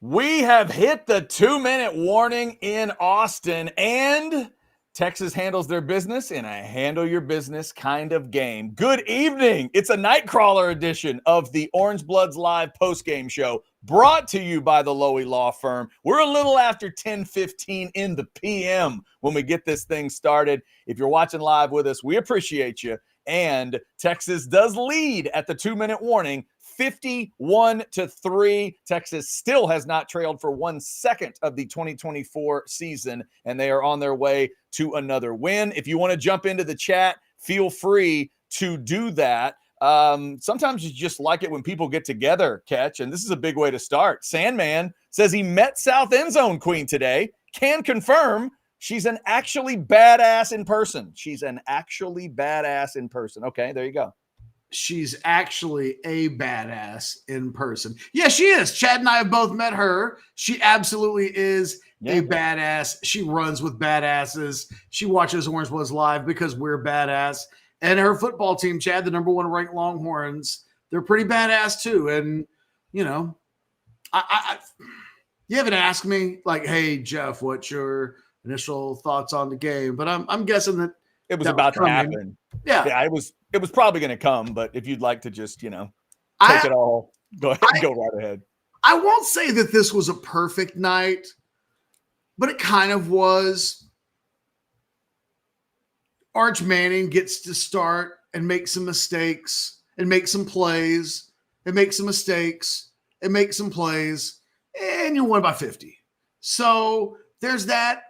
We have hit the 2-minute warning in Austin, and Texas handles their business in a handle your business kind of game. Good evening. It's a Nightcrawler edition of the Orange Bloods Live postgame show brought to you by the Lowy Law Firm. We're a little after 10:15 in the PM when we get this thing started. If you're watching live with us, we appreciate you. And Texas does lead at the 2-minute warning, 51-3. Texas still has not trailed for 1 second of the 2024 season, and they are on their way to another win. If you want to jump into the chat, feel free to do that. Sometimes you just like it when people get together, Catch, and this is a big way to start. Sandman says he met South End Zone Queen today. Can confirm she's an actually badass in person. She's an actually badass in person. Okay, there you go. She's actually a badass in person. Yeah, she is. Chad and I have both met her. She absolutely is a badass. She runs with badasses. She watches Orange Bloods live because we're badass. And her football team, Chad, the number 1 ranked Longhorns, they're pretty badass too. And, you know, you haven't asked me like, hey, Jeff, what's your initial thoughts on the game? But I'm guessing that it was about to happen. Yeah, it was probably going to come, but if you'd like to just, take it all, go ahead and go right ahead. I won't say that this was a perfect night, but it kind of was. Arch Manning gets to start and make some mistakes and make some plays and make some mistakes and make some plays, and you won by 50. So there's that.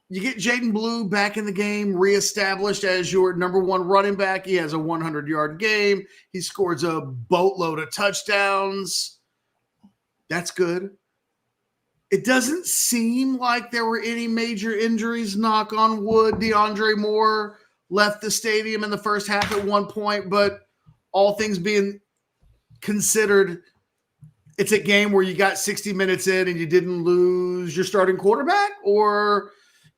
You get Jaden Blue back in the game, reestablished as your number 1 running back. He has a 100-yard game. He scores a boatload of touchdowns. That's good. It doesn't seem like there were any major injuries, knock on wood. DeAndre Moore left the stadium in the first half at one point, but all things being considered, it's a game where you got 60 minutes in and you didn't lose your starting quarterback or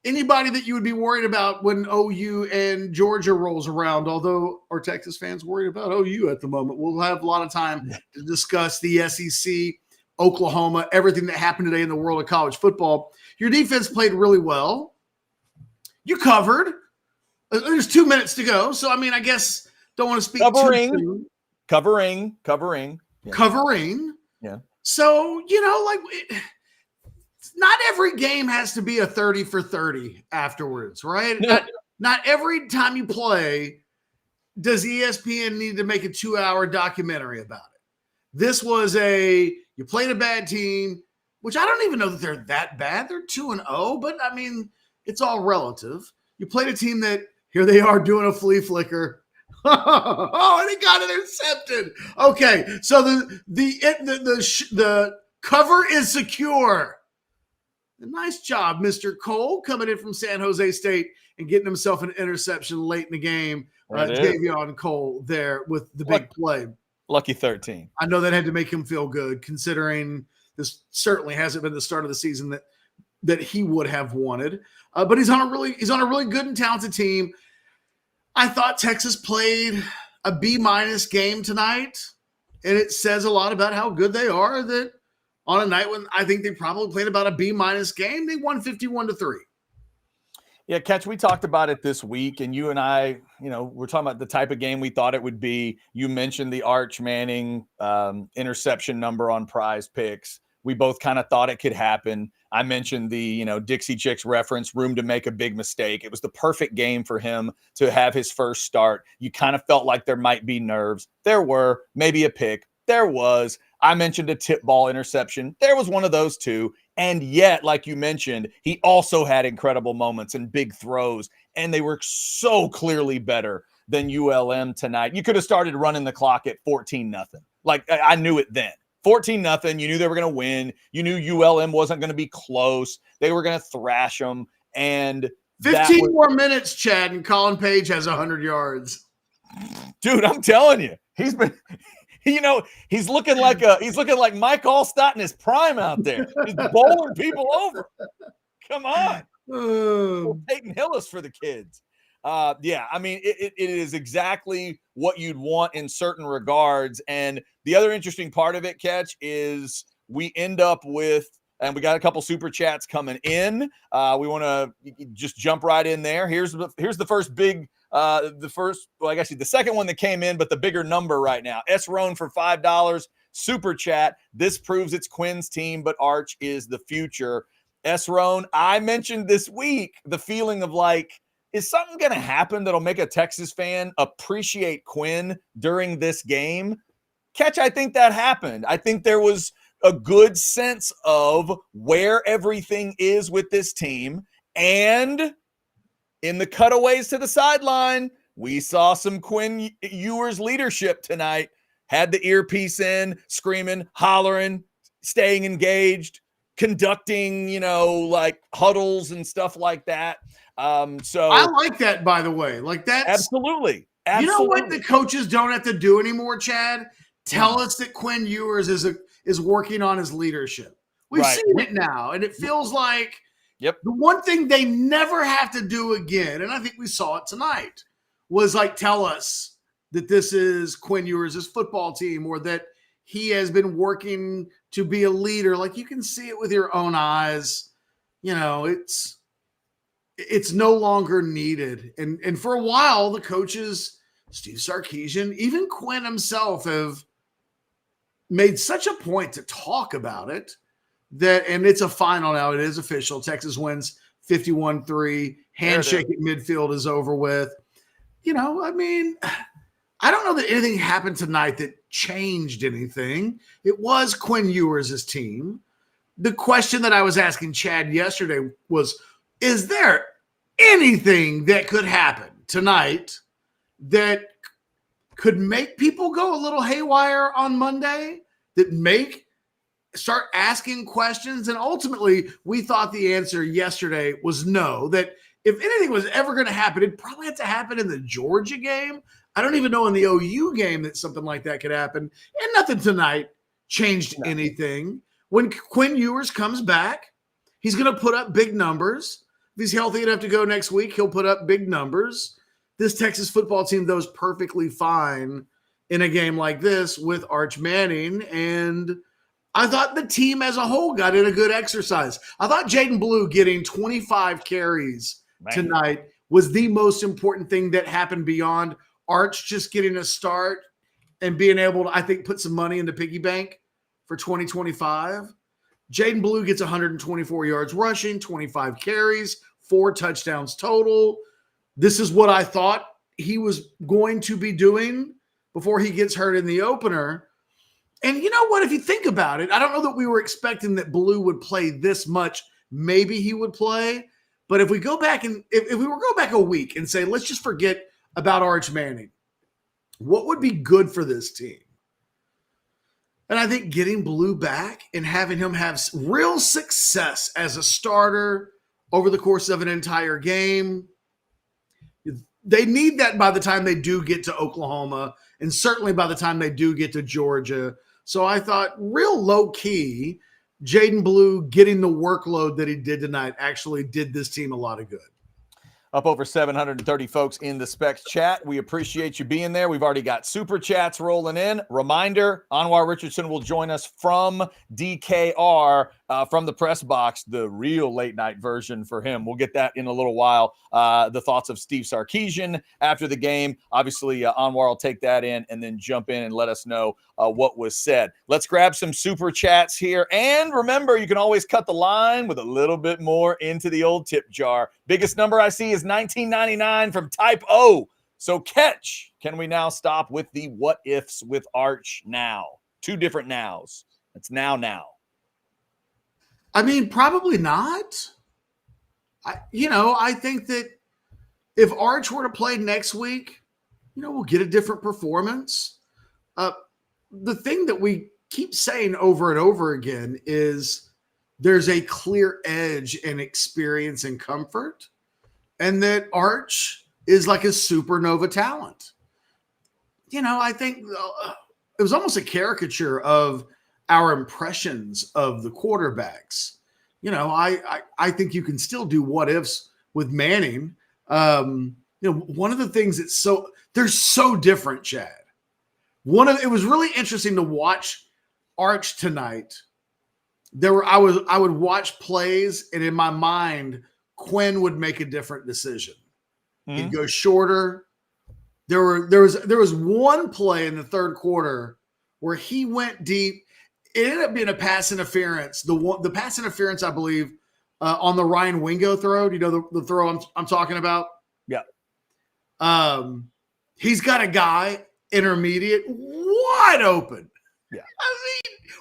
anybody that you would be worried about when OU and Georgia rolls around, although our Texas fans worried about OU at the moment. We'll have a lot of time to discuss the SEC, Oklahoma, everything that happened today in the world of college football. Your defense played really well. You covered. There's 2 minutes to go. So, I mean, I guess don't want to speak Covering. too soon. Covering. Yeah. Covering. Yeah. So, not every game has to be a 30 for 30 afterwards, right? Not every time you play does ESPN need to make a 2-hour documentary about it. This was you played a bad team, which I don't even know that they're that bad. They're 2-0, but I mean, it's all relative. You played a team that here they are doing a flea flicker. Oh, and it got intercepted. Okay, so the cover is secure. Nice job, Mr. Cole, coming in from San Jose State and getting himself an interception late in the game. Davion Cole there with the big play. Lucky 13. I know that had to make him feel good, considering this certainly hasn't been the start of the season that he would have wanted. But he's on a really good and talented team. I thought Texas played a B- game tonight, and it says a lot about how good they are that on a night when I think they probably played about a B- game, they won 51-3. Yeah, Catch, we talked about it this week, and you and I, we're talking about the type of game we thought it would be. You mentioned the Arch Manning interception number on Prize Picks. We both kind of thought it could happen. I mentioned the, Dixie Chicks reference, room to make a big mistake. It was the perfect game for him to have his first start. You kind of felt like there might be nerves. There were, maybe a pick. There was. I mentioned a tip ball interception. There was one of those too. And yet, like you mentioned, he also had incredible moments and big throws, and they were so clearly better than ULM tonight. You could have started running the clock at 14-0. Like, I knew it then. 14-0. You knew they were going to win. You knew ULM wasn't going to be close. They were going to thrash them. And 15 more minutes, Chad, and Colin Page has 100 yards. Dude, I'm telling you, he's been – he's looking like Mike Allstott in his prime out there. He's bowling people over. Come on. Peyton Hillis for the kids. It is exactly what you'd want in certain regards. And the other interesting part of it, Catch, is we end up with, and we got a couple super chats coming in. We want to just jump right in there. Here's the first big, the second one that came in, but the bigger number right now. S. Roan for $5 super chat. This proves it's Quinn's team, but Arch is the future. S. Roan, I mentioned this week the feeling of like, is something going to happen that'll make a Texas fan appreciate Quinn during this game? Catch, I think that happened. I think there was a good sense of where everything is with this team. And in the cutaways to the sideline, we saw some Quinn ERS leadership tonight. Had the earpiece in, screaming, hollering, staying engaged, conducting, like huddles and stuff like that. So I like that, by the way. Like that's absolutely. You know what the coaches don't have to do anymore, Chad? Tell us that Quinn ERS is working on his leadership. We've seen it now, and it feels like the one thing they never have to do again, and I think we saw it tonight, was like tell us that this is Quinn ERS' football team, or that he has been working to be a leader. Like you can see it with your own eyes. It's no longer needed. And for a while, the coaches, Steve Sarkisian, even Quinn himself, have made such a point to talk about it and it's a final now. It is official. Texas wins 51-3. Handshake at midfield is over with. I don't know that anything happened tonight that changed anything. It was Quinn ERS' team. The question that I was asking Chad yesterday was, is there anything that could happen tonight that could make people go a little haywire on Monday, that start asking questions? And ultimately, we thought the answer yesterday was no, that if anything was ever going to happen, it'd probably have to happen in the Georgia game. I don't even know in the OU game that something like that could happen. And nothing tonight changed anything. When Quinn ERS comes back, he's going to put up big numbers. If he's healthy enough to go next week, he'll put up big numbers. This Texas football team does perfectly fine in a game like this with Arch Manning. And I thought the team as a whole got in a good exercise. I thought Jaden Blue getting 25 carries tonight was the most important thing that happened beyond Arch just getting a start and being able to, I think, put some money into piggy bank for 2025. Jaden Blue gets 124 yards rushing, 25 carries, 4 touchdowns total. This is what I thought he was going to be doing before he gets hurt in the opener. And you know what? If you think about it, I don't know that we were expecting that Blue would play this much. Maybe he would play. But if we go back and if we were go back a week and say, let's just forget about Arch Manning, what would be good for this team? And I think getting Blue back and having him have real success as a starter over the course of an entire game, they need that by the time they do get to Oklahoma, and certainly by the time they do get to Georgia. So I thought real low-key, Jaden Blue getting the workload that he did tonight actually did this team a lot of good. Up over 730 folks in the Specs chat. We appreciate you being there. We've already got super chats rolling in. Reminder, Anwar Richardson will join us from DKR, from the press box, the real late night version for him. We'll get that in a little while. The thoughts of Steve Sarkisian after the game. Obviously, Anwar will take that in and then jump in and let us know what was said. Let's grab some super chats here. And remember, you can always cut the line with a little bit more into the old tip jar. Biggest number I see is $19.99 from Type O. So Catch, can we now stop with the what ifs with Arch now? 2 different nows. It's now. I mean, probably not. I think that if Arch were to play next week, we'll get a different performance. The thing that we keep saying over and over again is there's a clear edge in experience and comfort, and that Arch is like a supernova talent. I think it was almost a caricature of our impressions of the quarterbacks. I think you can still do what ifs with Manning. One of the things they're so different, Chad. It was really interesting to watch Arch tonight I would watch plays, and in my mind, Quinn would make a different decision. He'd go shorter. There was one play in the third quarter where he went deep. It ended up being a pass interference. The pass interference, I believe, on the Ryan Wingo throw. Do you know the throw I'm talking about? Yeah. He's got a guy intermediate wide open. Yeah. I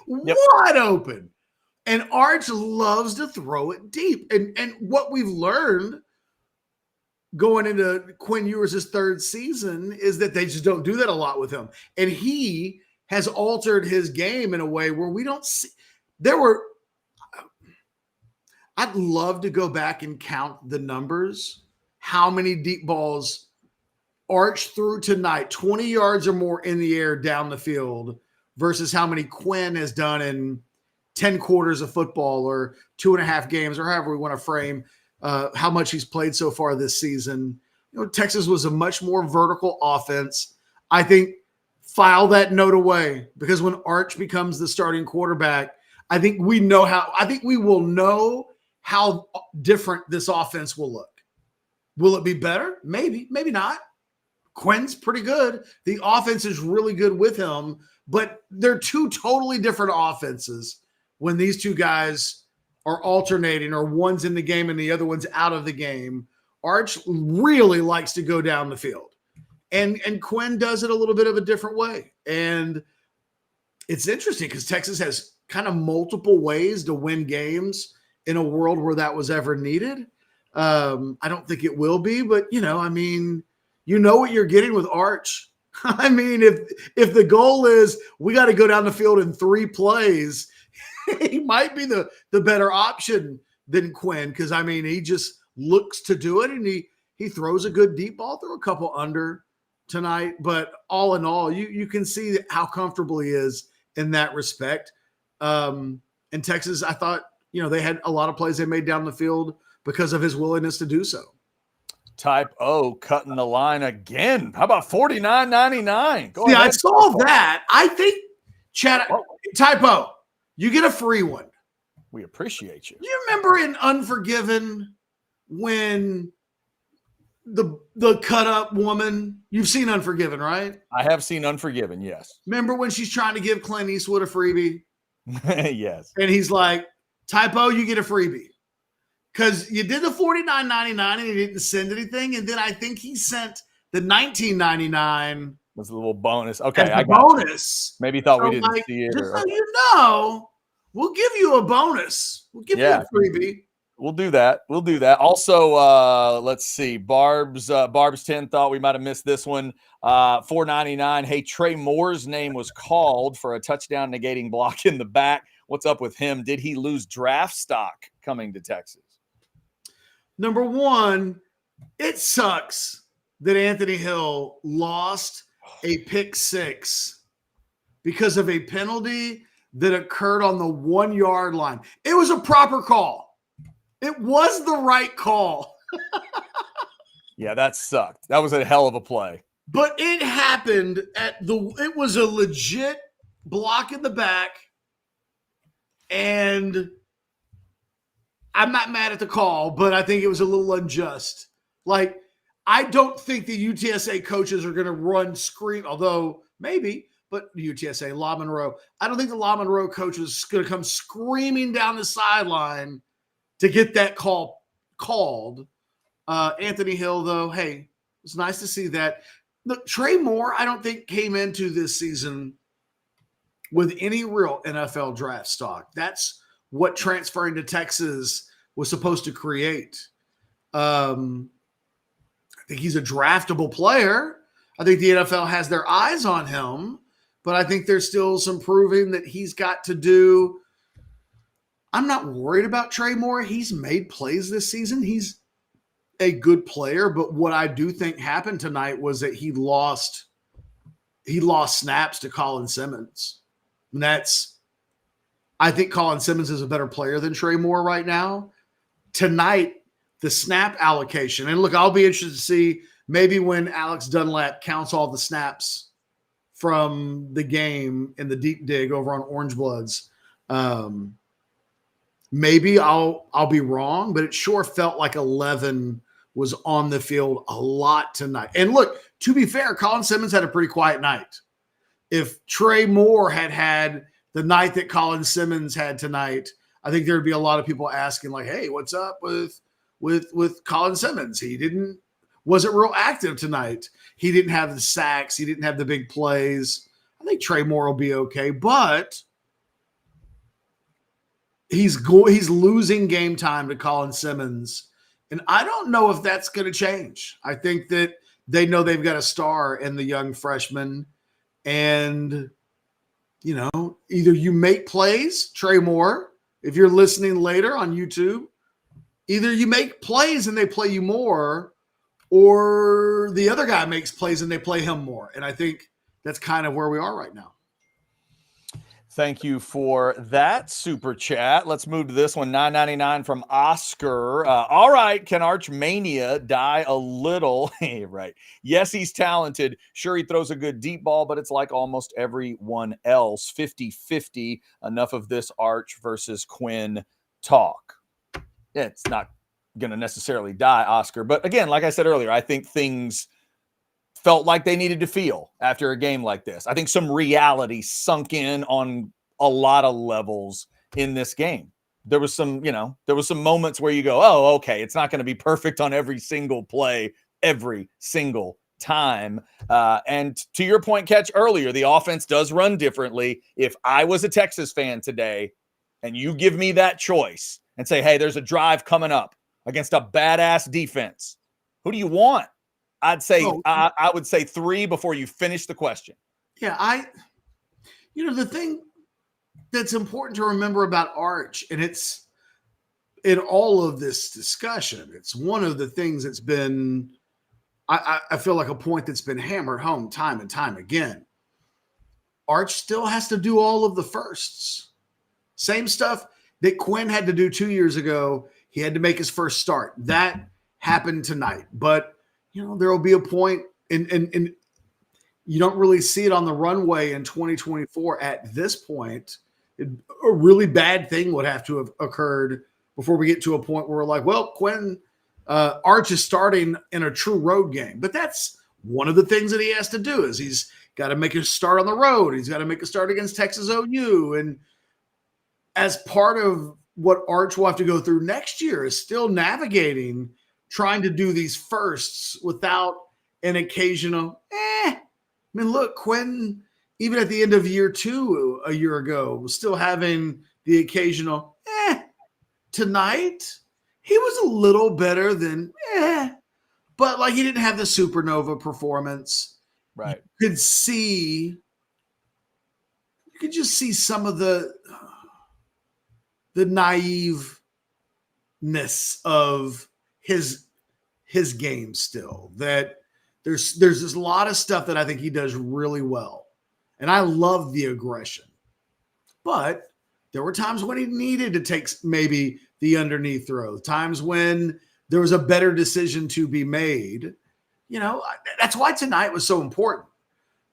mean, wide open. And Arch loves to throw it deep. And what we've learned going into Quinn ERS' third season is that they just don't do that a lot with him. And he has altered his game in a way where we don't see. I'd love to go back and count the numbers, how many deep balls Arch threw tonight, 20 yards or more in the air down the field, versus how many Quinn has done in 10 quarters of football or 2.5 games, or however we want to frame how much he's played so far this season. Texas was a much more vertical offense. I think file that note away, because when Arch becomes the starting quarterback, I think we will know how different this offense will look. Will it be better? Maybe, maybe not. Quinn's pretty good. The offense is really good with him, but they're two totally different offenses when these two guys are alternating, or one's in the game and the other one's out of the game. Arch really likes to go down the field, and Quinn does it a little bit of a different way. And it's interesting because Texas has kind of multiple ways to win games in a world where that was ever needed. I don't think it will be, but you know what you're getting with Arch. I mean, if the goal is we got to go down the field in 3 plays, he might be the better option than Quinn, because I mean, he just looks to do it, and he throws a good deep ball, threw a couple under tonight, but all in all, you can see how comfortable he is in that respect. In Texas, I thought they had a lot of plays they made down the field because of his willingness to do so. Type O cutting the line again. How about $49.99? Yeah, I saw that. I think, Chad, Type O, you get a free one. We appreciate you. You remember in Unforgiven when the cut up woman, you've seen Unforgiven, right? I have seen Unforgiven, yes. Remember when she's trying to give Clint Eastwood a freebie? Yes. And he's like, Type O, you get a freebie. Because you did the $49.99 and he didn't send anything. And then I think he sent the $19.99. Was a little bonus. Okay, I got bonus. You. Maybe thought we didn't see it. Just so you know, we'll give you a bonus. We'll give you a freebie. We'll do that. Also, let's see. Barb's 10 thought we might have missed this one. $4.99. Hey, Trey Moore's name was called for a touchdown negating block in the back. What's up with him? Did he lose draft stock coming to Texas? Number one, it sucks that Anthony Hill lost a pick 6 because of a penalty that occurred on the 1-yard line. It was a proper call. It was the right call. Yeah, that sucked. That was a hell of a play. But it happened it was a legit block in the back, and I'm not mad at the call, but I think it was a little unjust. Like, I don't think the UTSA coaches are going to run scream, although maybe, but UTSA, La Monroe, I don't think the La Monroe coach is going to come screaming down the sideline to get that call called. Anthony Hill, though, hey, it's nice to see that. Look, Trey Moore, I don't think came into this season with any real NFL draft stock. That's what transferring to Texas was supposed to create. I think he's a draftable player. I think the NFL has their eyes on him, but I think there's still some proving that he's got to do. I'm not worried about Trey Moore. He's made plays this season. He's a good player, but what I do think happened tonight was that he lost snaps to Colin Simmons. And I think Colin Simmons is a better player than Trey Moore right now. Tonight, the snap allocation, and look, I'll be interested to see maybe when Alex Dunlap counts all the snaps from the game in the deep dig over on Orange Bloods. Maybe I'll be wrong, but it sure felt like 11 was on the field a lot tonight. And look, to be fair, Colin Simmons had a pretty quiet night. If Trey Moore had the night that Colin Simmons had tonight, I think there'd be a lot of people asking, like, hey, what's up with Colin Simmons? He wasn't real active tonight. He didn't have the sacks. He didn't have the big plays. I think Trey Moore will be okay, but he's losing game time to Colin Simmons. And I don't know if that's going to change. I think that they know they've got a star in the young freshman. And, either you make plays, Trey Moore, if you're listening later on YouTube, either you make plays and they play you more, or the other guy makes plays and they play him more. And I think that's kind of where we are right now. Thank you for that super chat. Let's move to this one. $9.99 from Oscar. All right, can Arch Mania die a little? Right. Yes, he's talented. Sure, he throws a good deep ball, but it's like almost everyone else. 50-50. Enough of this Arch versus Quinn talk. Yeah, it's not going to necessarily die, Oscar. But again, like I said earlier, I think things felt like they needed to feel after a game like this. I think some reality sunk in on a lot of levels in this game. There was some moments where you go, oh, okay, it's not going to be perfect on every single play, every single time. And to your point, Catch, earlier, the offense does run differently. If I was a Texas fan today and you give me that choice and say, hey, there's a drive coming up against a badass defense, who do you want? I'd say I would say 3 before you finish the question. Yeah, the thing that's important to remember about Arch, and it's in all of this discussion, it's one of the things that's been, I feel like a point that's been hammered home time and time again. Arch still has to do all of the firsts. Same stuff that Quinn had to do 2 years ago. He had to make his first start. That happened tonight. But there will be a point, and you don't really see it on the runway in 2024 at this point. A really bad thing would have to have occurred before we get to a point where we're like, well, Quinn Arch is starting in a true road game. But that's one of the things that he has to do is he's got to make a start on the road. He's got to make a start against Texas OU. And as part of what Arch will have to go through next year is still navigating trying to do these firsts without an occasional, I mean, look, Quinn, even at the end of year 2 a year ago, was still having the occasional, Tonight, he was a little better than, but like he didn't have the supernova performance. Right. You could just see some of the naiveness of his game still, that there's this lot of stuff that I think he does really well. And I love the aggression, but there were times when he needed to take maybe the underneath throw, times when there was a better decision to be made. That's why tonight was so important,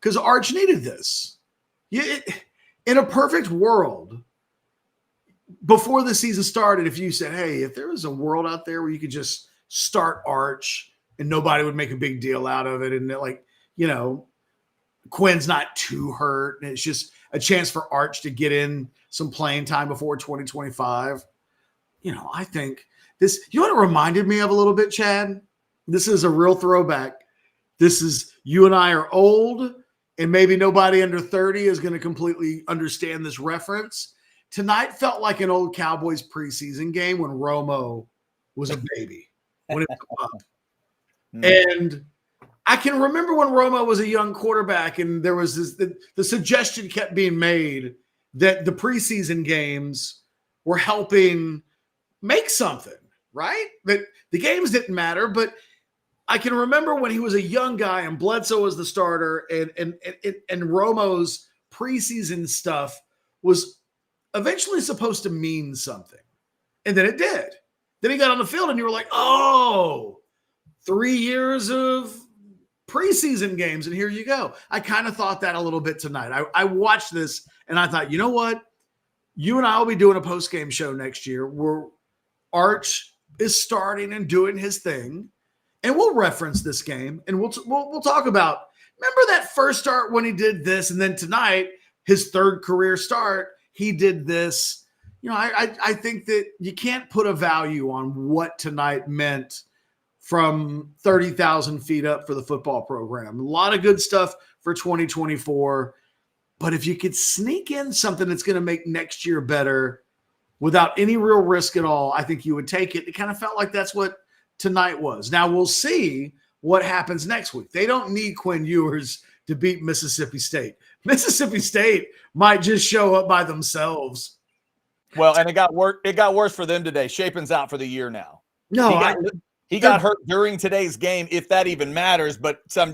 because Arch needed this. In a perfect world, before the season started, if you said, hey, if there was a world out there where you could just start Arch and nobody would make a big deal out of it, and Quinn's not too hurt, and it's just a chance for Arch to get in some playing time before 2025. I think this, what it reminded me of a little bit, Chad? This is a real throwback. This is, you and I are old, and maybe nobody under 30 is going to completely understand this reference. Tonight felt like an old Cowboys preseason game when Romo was a baby, when it was up. And I can remember when Romo was a young quarterback, and there was the suggestion kept being made that the preseason games were helping make something, right? That the games didn't matter, but I can remember when he was a young guy and Bledsoe was the starter, and Romo's preseason stuff was eventually supposed to mean something. And then it did. Then he got on the field and you were like, oh, 3 years of preseason games, and here you go. I kind of thought that a little bit tonight. I watched this and I thought, you know what? you and I will be doing a post-game show next year where Arch is starting and doing his thing, and we'll reference this game, and we'll talk about, remember that first start when he did this, and then tonight, his third career start, he did this. You know, I think that you can't put a value on what tonight meant from 30,000 feet up for the football program. A lot of good stuff for 2024. But if you could sneak in something that's going to make next year better without any real risk at all, I think you would take it. It kind of felt like that's what tonight was. Now we'll see what happens next week. They don't need Quinn ERS to beat Mississippi State. Mississippi State might just show up by themselves. Well, and it got worse for them today. Shapen's out for the year now. No, he got hurt during today's game, if that even matters. But some.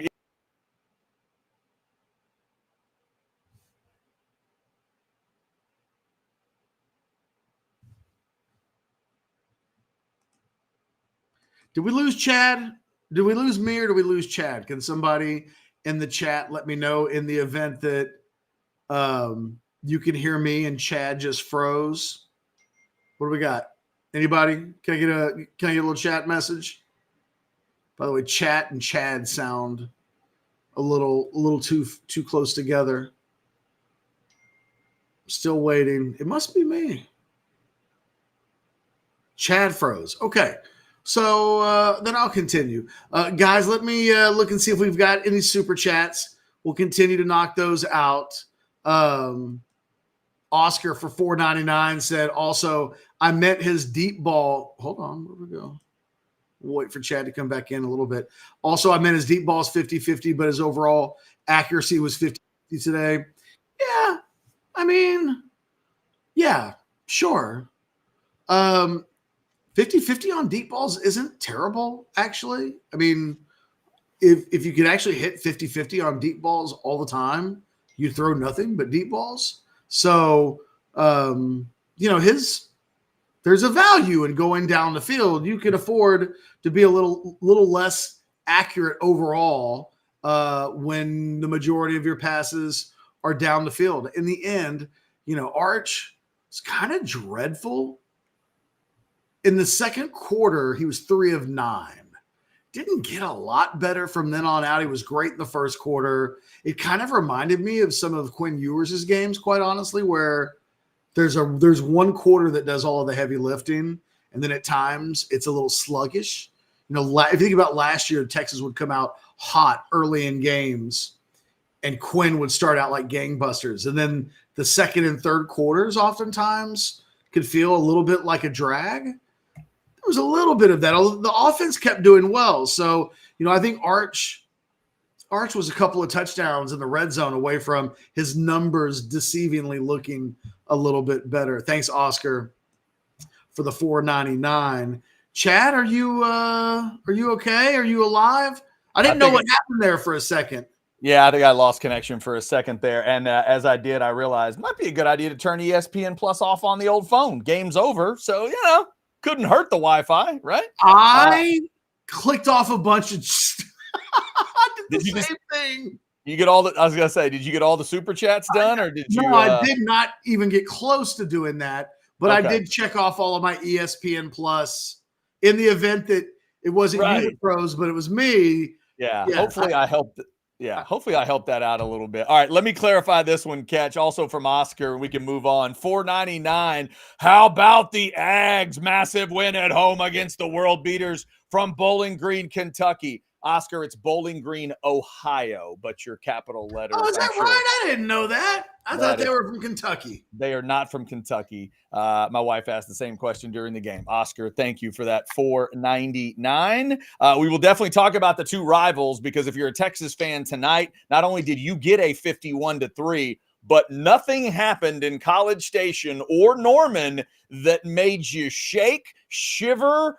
Did we lose Chad? Did we lose me or did we lose Chad? Can somebody in the chat let me know in the event that you can hear me and Chad just froze? What do we got? Anybody? Can I get a little chat message? By the way, chat and Chad sound a little too close together. Still waiting. It must be me. Chad froze. Okay. So then I'll continue. Guys, let me look and see if we've got any super chats. We'll continue to knock those out. Oscar for $4.99 said, also, I meant his deep ball. Hold on. Where we go? We'll wait for Chad to come back in a little bit. Also, I meant his deep ball is 50-50, but his overall accuracy was 50-50 today. Yeah. I mean, yeah, sure. 50-50 on deep balls isn't terrible, actually. I mean, if you could actually hit 50-50 on deep balls all the time, you'd throw nothing but deep balls. So, there's a value in going down the field. You can afford to be a little less accurate overall when the majority of your passes are down the field. In the end, Arch is kind of dreadful. In the second quarter, he was 3 of 9. Didn't get a lot better from then on out. He was great in the first quarter. It kind of reminded me of some of Quinn ERS' games, quite honestly, where there's one quarter that does all of the heavy lifting, and then at times it's a little sluggish. If you think about last year, Texas would come out hot early in games, and Quinn would start out like gangbusters. And then the second and third quarters oftentimes could feel a little bit like a drag. There was a little bit of that. The offense kept doing well. So, I think Arch was a couple of touchdowns in the red zone away from his numbers deceivingly looking a little bit better. Thanks, Oscar, for the $4.99. Chad, are you okay? Are you alive? I didn't know what happened there for a second. Yeah, I think I lost connection for a second there. And as I did, I realized it might be a good idea to turn ESPN Plus off on the old phone. Game's over. So, couldn't hurt the Wi-Fi, right? I clicked off a bunch of I did the same thing. You get all the, I was going to say, did you get all the super chats done or did you? No, I did not even get close to doing that, but okay. I did check off all of my ESPN Plus in the event that it wasn't you that froze, but it was me. Yeah. Hopefully I helped. Yeah. Hopefully I helped that out a little bit. All right. Let me clarify this one, Catch. Also from Oscar, we can move on. $4.99. How about the Ags? Massive win at home against the world beaters from Bowling Green, Kentucky. Oscar, it's Bowling Green, Ohio, but your capital letter. Oh, is that right? I didn't know that. I thought they were from Kentucky. They are not from Kentucky. My wife asked the same question during the game. Oscar, thank you for that $4.99. We will definitely talk about the two rivals because if you're a Texas fan tonight, not only did you get a 51-3, but nothing happened in College Station or Norman that made you shake, shiver,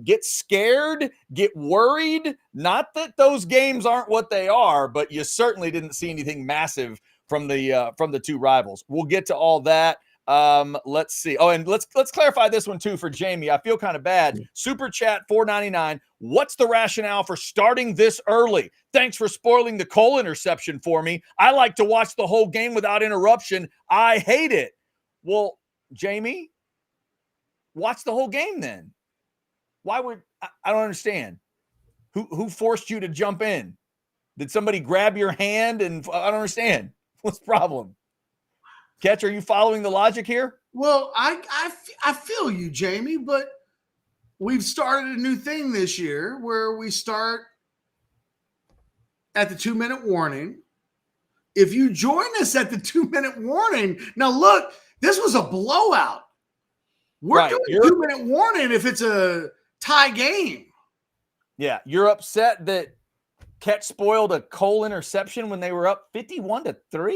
get scared, get worried. Not that those games aren't what they are, but you certainly didn't see anything massive from the two rivals. We'll get to all that. Let's see. Oh, and let's clarify this one too for Jamie. I feel kind of bad. Super chat $4.99. What's the rationale for starting this early? Thanks for spoiling the Cole interception for me. I like to watch the whole game without interruption. I hate it. Well, Jamie, watch the whole game then. Why would I don't understand. Who forced you to jump in? Did somebody grab your hand? And I don't understand. What's the problem? Catch, are you following the logic here? Well, I feel you, Jamie, but we've started a new thing this year where we start at the 2-minute warning. If you join us at the 2-minute warning, now look, this was a blowout. We're doing 2-minute warning if it's a tie game. Yeah, you're upset that Catch spoiled a Cole interception when they were up 51-3?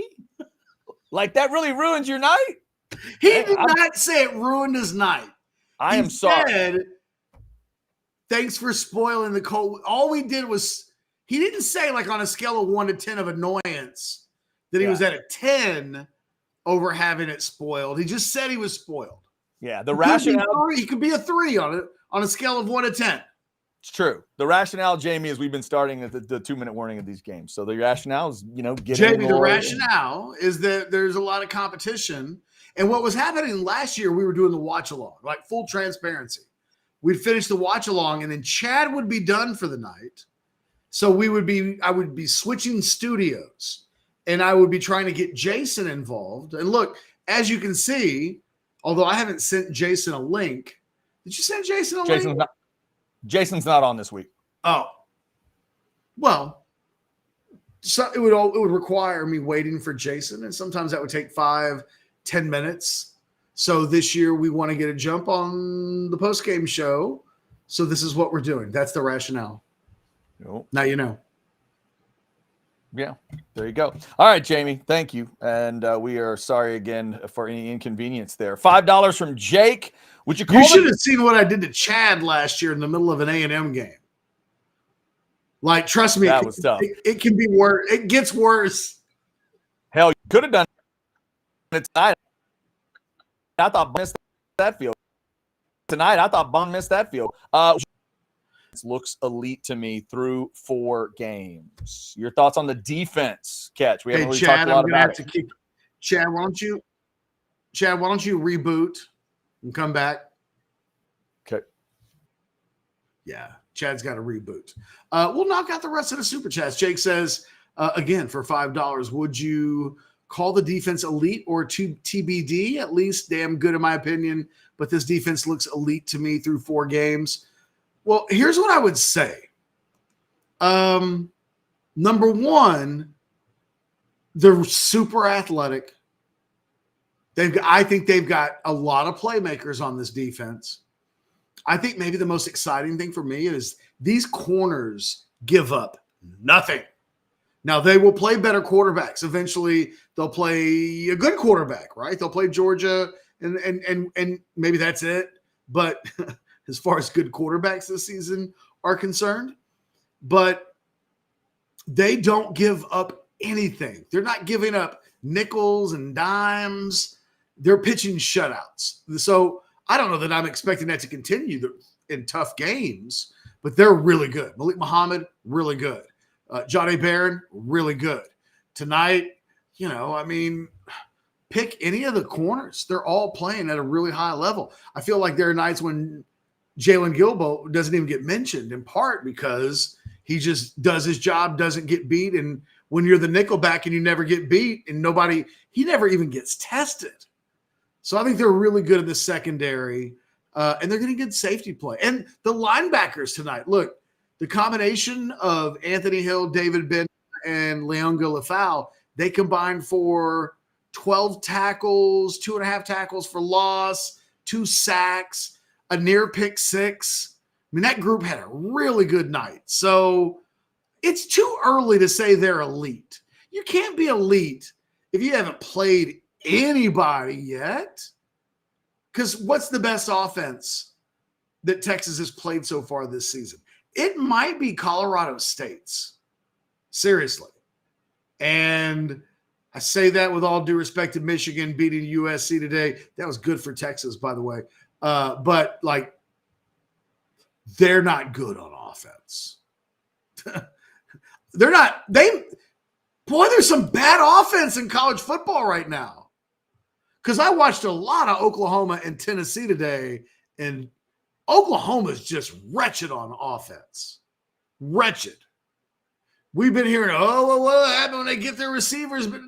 Like, that really ruins your night? He did not say it ruined his night. I am sorry. He said, thanks for spoiling the Cole. All we did was, he didn't say like on a scale of 1 to 10 of annoyance that he was at a 10 over having it spoiled. He just said he was spoiled. Yeah, the rationale. He could be a 3 on a scale of 1 to 10. It's true. The rationale, Jamie, is we've been starting at the 2-minute warning of these games. So the rationale is, Jamie, the rationale is that there's a lot of competition. And what was happening last year, we were doing the watch along, like full transparency. We'd finish the watch along, and then Chad would be done for the night. So I would be switching studios, and I would be trying to get Jason involved. And look, as you can see, although I haven't sent Jason a link, did you send Jason a link? Jason's not on this week. Oh, well, so it would require me waiting for Jason, and sometimes that would take 5-10 minutes. So this year we want to get a jump on the post-game show. So this is what we're doing. That's the rationale. Nope. Now you know. Yeah, there you go. All right, Jamie, thank you. And we are sorry again for any inconvenience there. $5 from Jake. Would you call You should have seen what I did to Chad last year in the middle of an A&M game. Like, trust me, that was tough. It can be worse. It gets worse. Hell, you could have done it tonight. I thought Bun missed that field. Tonight, I thought Bun missed that field. Looks elite to me through 4 games. Your thoughts on the defense, Catch? We haven't really Chad, talked a lot I'm gonna about have to kick. Chad, why don't you reboot and come back? Okay. Yeah, Chad's got to reboot. We'll knock out the rest of the super chats. Jake says, again, for $5, would you call the defense elite or TBD? At least damn good in my opinion, but this defense looks elite to me through 4 games. Well, here's what I would say. Number one, they're super athletic. I think they've got a lot of playmakers on this defense. I think maybe the most exciting thing for me is these corners give up nothing. Now, they will play better quarterbacks. Eventually, they'll play a good quarterback, right? They'll play Georgia, and maybe that's it. But as far as good quarterbacks this season are concerned, but they don't give up anything. They're not giving up nickels and dimes. They're pitching shutouts. So I don't know that I'm expecting that to continue in tough games, but they're really good. Malik Muhammad, really good. Jahdae Barron, really good. Tonight, pick any of the corners. They're all playing at a really high level. I feel like there are nights when Jalen Gilbert doesn't even get mentioned, in part because he just does his job, doesn't get beat. And when you're the nickelback and you never get beat and he never even gets tested. So I think they're really good in the secondary, and they're getting good safety play. And the linebackers tonight, look, the combination of Anthony Hill, David Ben, and Leonga Lafau, they combined for 12 tackles, 2.5 tackles for loss, 2 sacks, a near pick 6. I mean, that group had a really good night. So it's too early to say they're elite. You can't be elite if you haven't played anybody yet. Because what's the best offense that Texas has played so far this season? It might be Colorado State's. Seriously. And I say that with all due respect to Michigan beating USC today. That was good for Texas, by the way. But they're not good on offense. There's some bad offense in college football right now. Because I watched a lot of Oklahoma and Tennessee today, and Oklahoma's just wretched on offense. Wretched. We've been hearing, oh, what happened when they get their receivers? But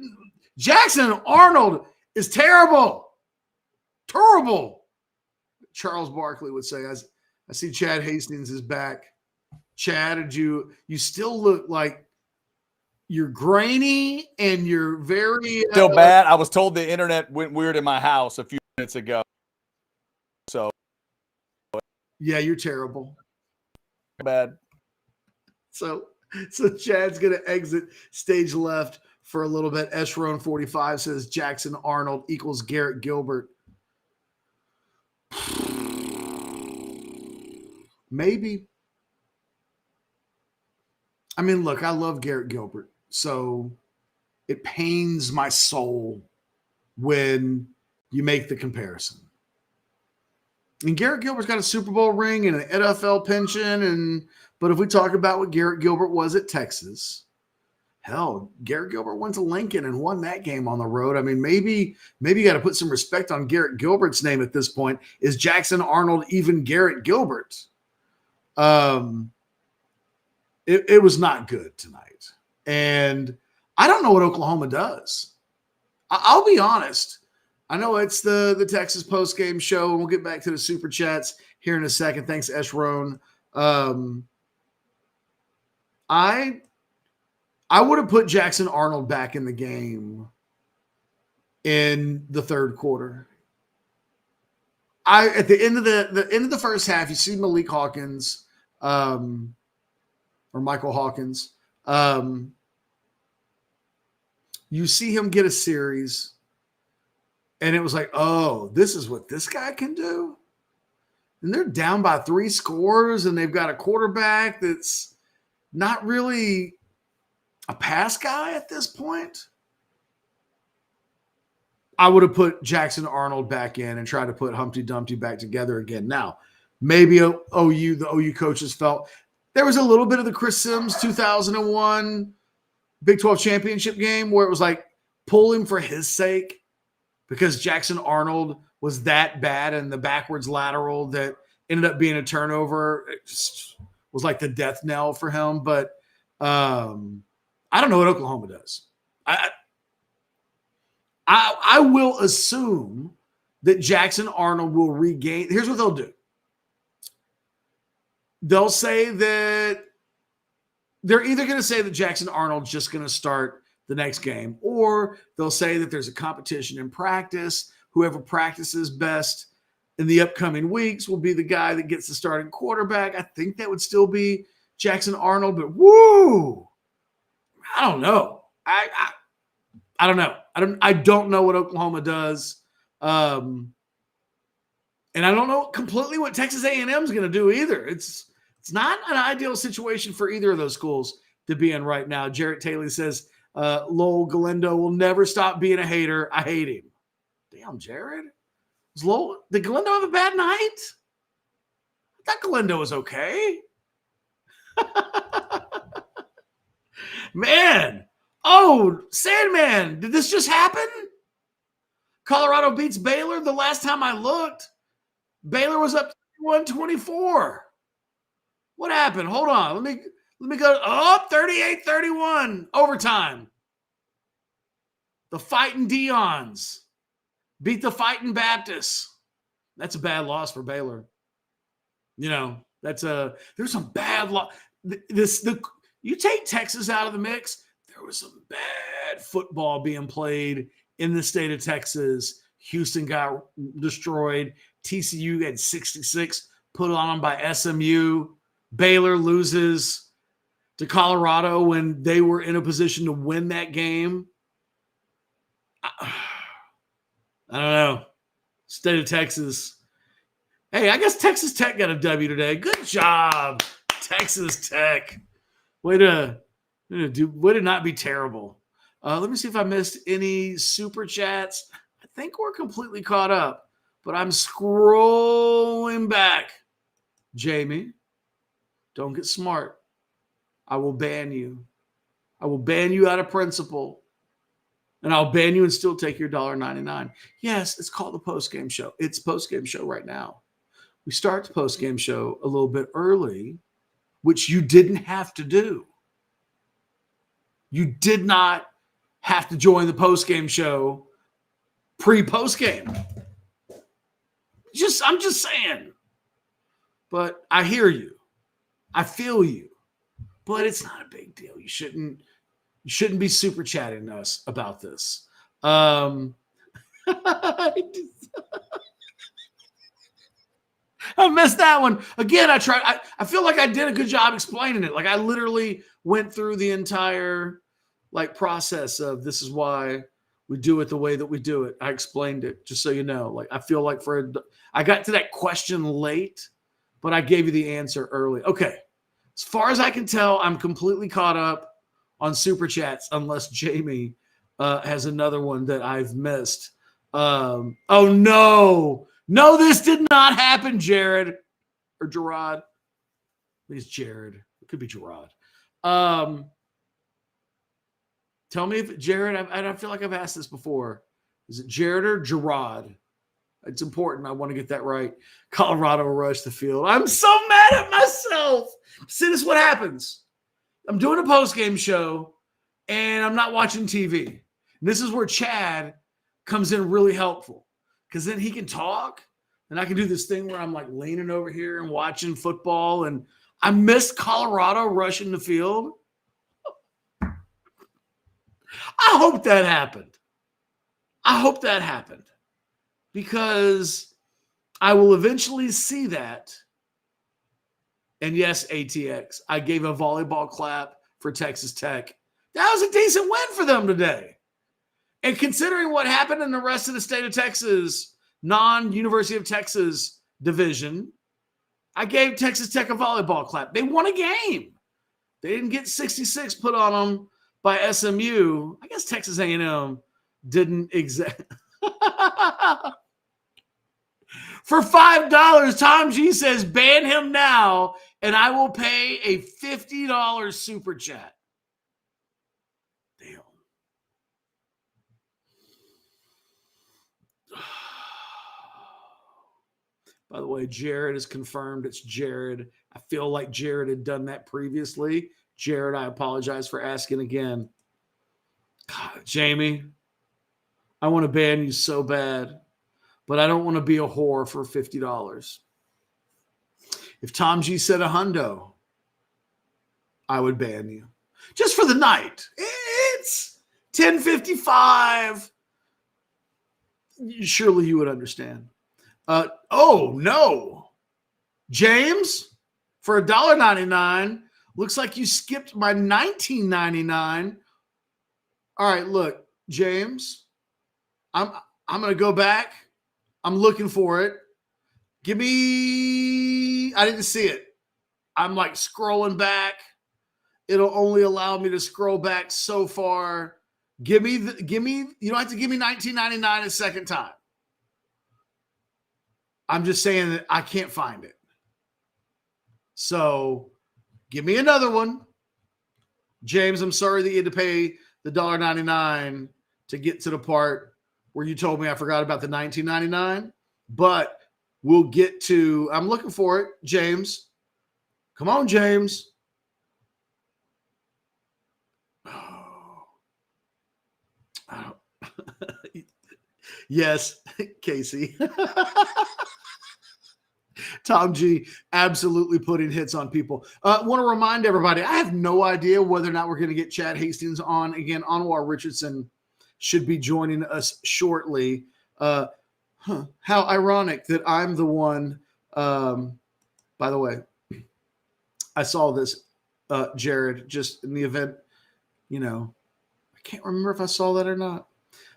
Jackson Arnold is terrible. Terrible. Charles Barkley would say, I see Chad Hastings is back. Chad, you still look like you're grainy and you're very still bad. I was told the internet went weird in my house a few minutes ago. So yeah, you're terrible. Bad. So Chad's gonna exit stage left for a little bit. Eshron 45 says Jackson Arnold equals Garrett Gilbert. Maybe. I mean, look, I love Garrett Gilbert, so it pains my soul when you make the comparison. And Garrett Gilbert's got a Super Bowl ring and an NFL pension, but if we talk about what Garrett Gilbert was at Texas, hell, Garrett Gilbert went to Lincoln and won that game on the road. I mean, maybe you got to put some respect on Garrett Gilbert's name at this point. Is Jackson Arnold even Garrett Gilbert? It was not good tonight. And I don't know what Oklahoma does. I'll be honest. I know it's the Texas postgame show, and we'll get back to the super chats here in a second. Thanks, Eshron. I would have put Jackson Arnold back in the game in the third quarter. At the end of the first half, you see Malik Hawkins, or Michael Hawkins. You see him get a series, and it was like, oh, this is what this guy can do. And they're down by 3 scores, and they've got a quarterback that's not really a pass guy at this point. I would have put Jackson Arnold back in and tried to put Humpty Dumpty back together again. Now, maybe the OU coaches felt there was a little bit of the Chris Sims 2001 Big 12 championship game where it was like, pull him for his sake, because Jackson Arnold was that bad, and the backwards lateral that ended up being a turnover was like the death knell for him. But I don't know what Oklahoma does. I will assume that Jackson Arnold will regain. Here's what they'll do. They'll say that they're either going to say that Jackson Arnold's just going to start the next game, or they'll say that there's a competition in practice. Whoever practices best in the upcoming weeks will be the guy that gets the starting quarterback. I think that would still be Jackson Arnold, but woo, I don't know. I don't know. I don't know what Oklahoma does. And I don't know completely what Texas A&M is going to do either. It's not an ideal situation for either of those schools to be in right now. Jarrett Taylor says, Lowell Galindo will never stop being a hater. I hate him. Damn, Jared. Did Galindo have a bad night? I thought Galindo was okay. Man. Oh, Sandman, did this just happen? Colorado beats Baylor the last time I looked. Baylor was up 31-24. What happened? Hold on. Let me go. Oh, 38-31. Overtime. The Fighting Deons beat the Fighting Baptists. That's a bad loss for Baylor. You know, there's some bad loss. You take Texas out of the mix, there was some bad football being played in the state of Texas. Houston got destroyed. TCU had 66 put on them by SMU. Baylor loses to Colorado when they were in a position to win that game. I don't know. State of Texas. Hey, I guess Texas Tech got a W today. Good job, Texas Tech. Way to not be terrible. Let me see if I missed any super chats. I think we're completely caught up, but I'm scrolling back. Jamie, don't get smart. I will ban you. I will ban you out of principle. And I'll ban you and still take your $1.99. Yes, it's called the post-game show. It's post-game show right now. We start the post-game show a little bit early, which you didn't have to do. You did not have to join the post-game show pre-post-game. I'm just saying. But I hear you. I feel you. But it's not a big deal. You shouldn't be super chatting us about this. I missed that one. Again, I feel like I did a good job explaining it. Like I literally went through the entire process of this is why we do it the way that we do it. I explained it just so you know. Like I feel like I got to that question late, but I gave you the answer early. Okay. As far as I can tell, I'm completely caught up on Super Chats unless Jamie has another one that I've missed. Oh, no. No, this did not happen, Jared. Or Gerard. I think it's Jared. It could be Gerard. Tell me if Jared, I feel like I've asked this before. Is it Jared or Gerard? It's important. I want to get that right. Colorado rushed the field. I'm so mad at myself. See, this is what happens. I'm doing a post-game show, and I'm not watching TV. And this is where Chad comes in really helpful because then he can talk, and I can do this thing where I'm like leaning over here and watching football, and I missed Colorado rushing the field. I hope that happened. Because I will eventually see that. And yes, ATX, I gave a volleyball clap for Texas Tech. That was a decent win for them today. And considering what happened in the rest of the state of Texas, non-University of Texas division, I gave Texas Tech a volleyball clap. They won a game. They didn't get 66 put on them by SMU. I guess Texas A&M didn't exactly. For $5, Tom G says, ban him now, and I will pay a $50 super chat. Damn. By the way, Jared is confirmed. It's Jared. I feel like Jared had done that previously. Jared, I apologize for asking again. God, Jamie, I want to ban you so bad, but I don't want to be a whore for $50. If Tom G said a hundo, I would ban you. Just for the night. It's 10:55. Surely you would understand. Oh, no. James, for $1.99, looks like you skipped my $19.99. All right, look, James, I'm going to go back. I'm looking for it. I didn't see it. I'm like scrolling back. It'll only allow me to scroll back so far. You don't have to give me $19.99 a second time. I'm just saying that I can't find it. So give me another one. James, I'm sorry that you had to pay the $1.99 to get to the part where you told me I forgot about the $19.99, but we'll get to, I'm looking for it, James. Come on, James. Oh. Yes, Casey. Tom G absolutely putting hits on people. Want to remind everybody, I have no idea whether or not we're going to get Chad Hastings on again. Anwar Richardson should be joining us shortly. How ironic that I'm the one. By the way, I saw this, Jared, just in the event, I can't remember if I saw that or not.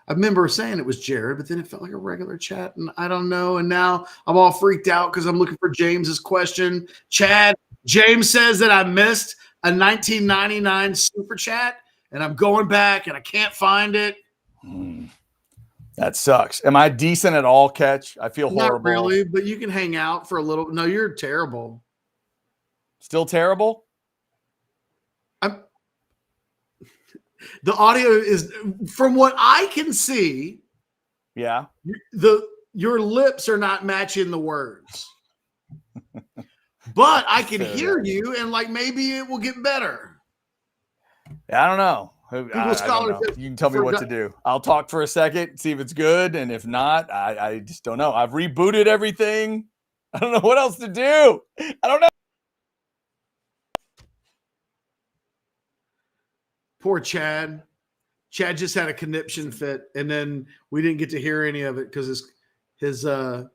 I remember saying it was Jared, but then it felt like a regular chat, and I don't know. And now I'm all freaked out because I'm looking for James's question. Chad, James says that I missed a $19.99 super chat, and I'm going back, and I can't find it. That sucks. Am I decent at all, Catch? I feel horrible. Not really, but you can hang out for a little. No, you're terrible. Still terrible? The audio is, from what I can see, Yeah. your lips are not matching the words. But I can hear you, and like maybe it will get better. I don't know. Google I don't Scholar know. You can tell me what to do. I'll talk for a second, see if it's good, and if not, I just don't know. I've rebooted everything. I don't know what else to do. I don't know. Poor Chad. Chad just had a conniption fit, and then we didn't get to hear any of it because his because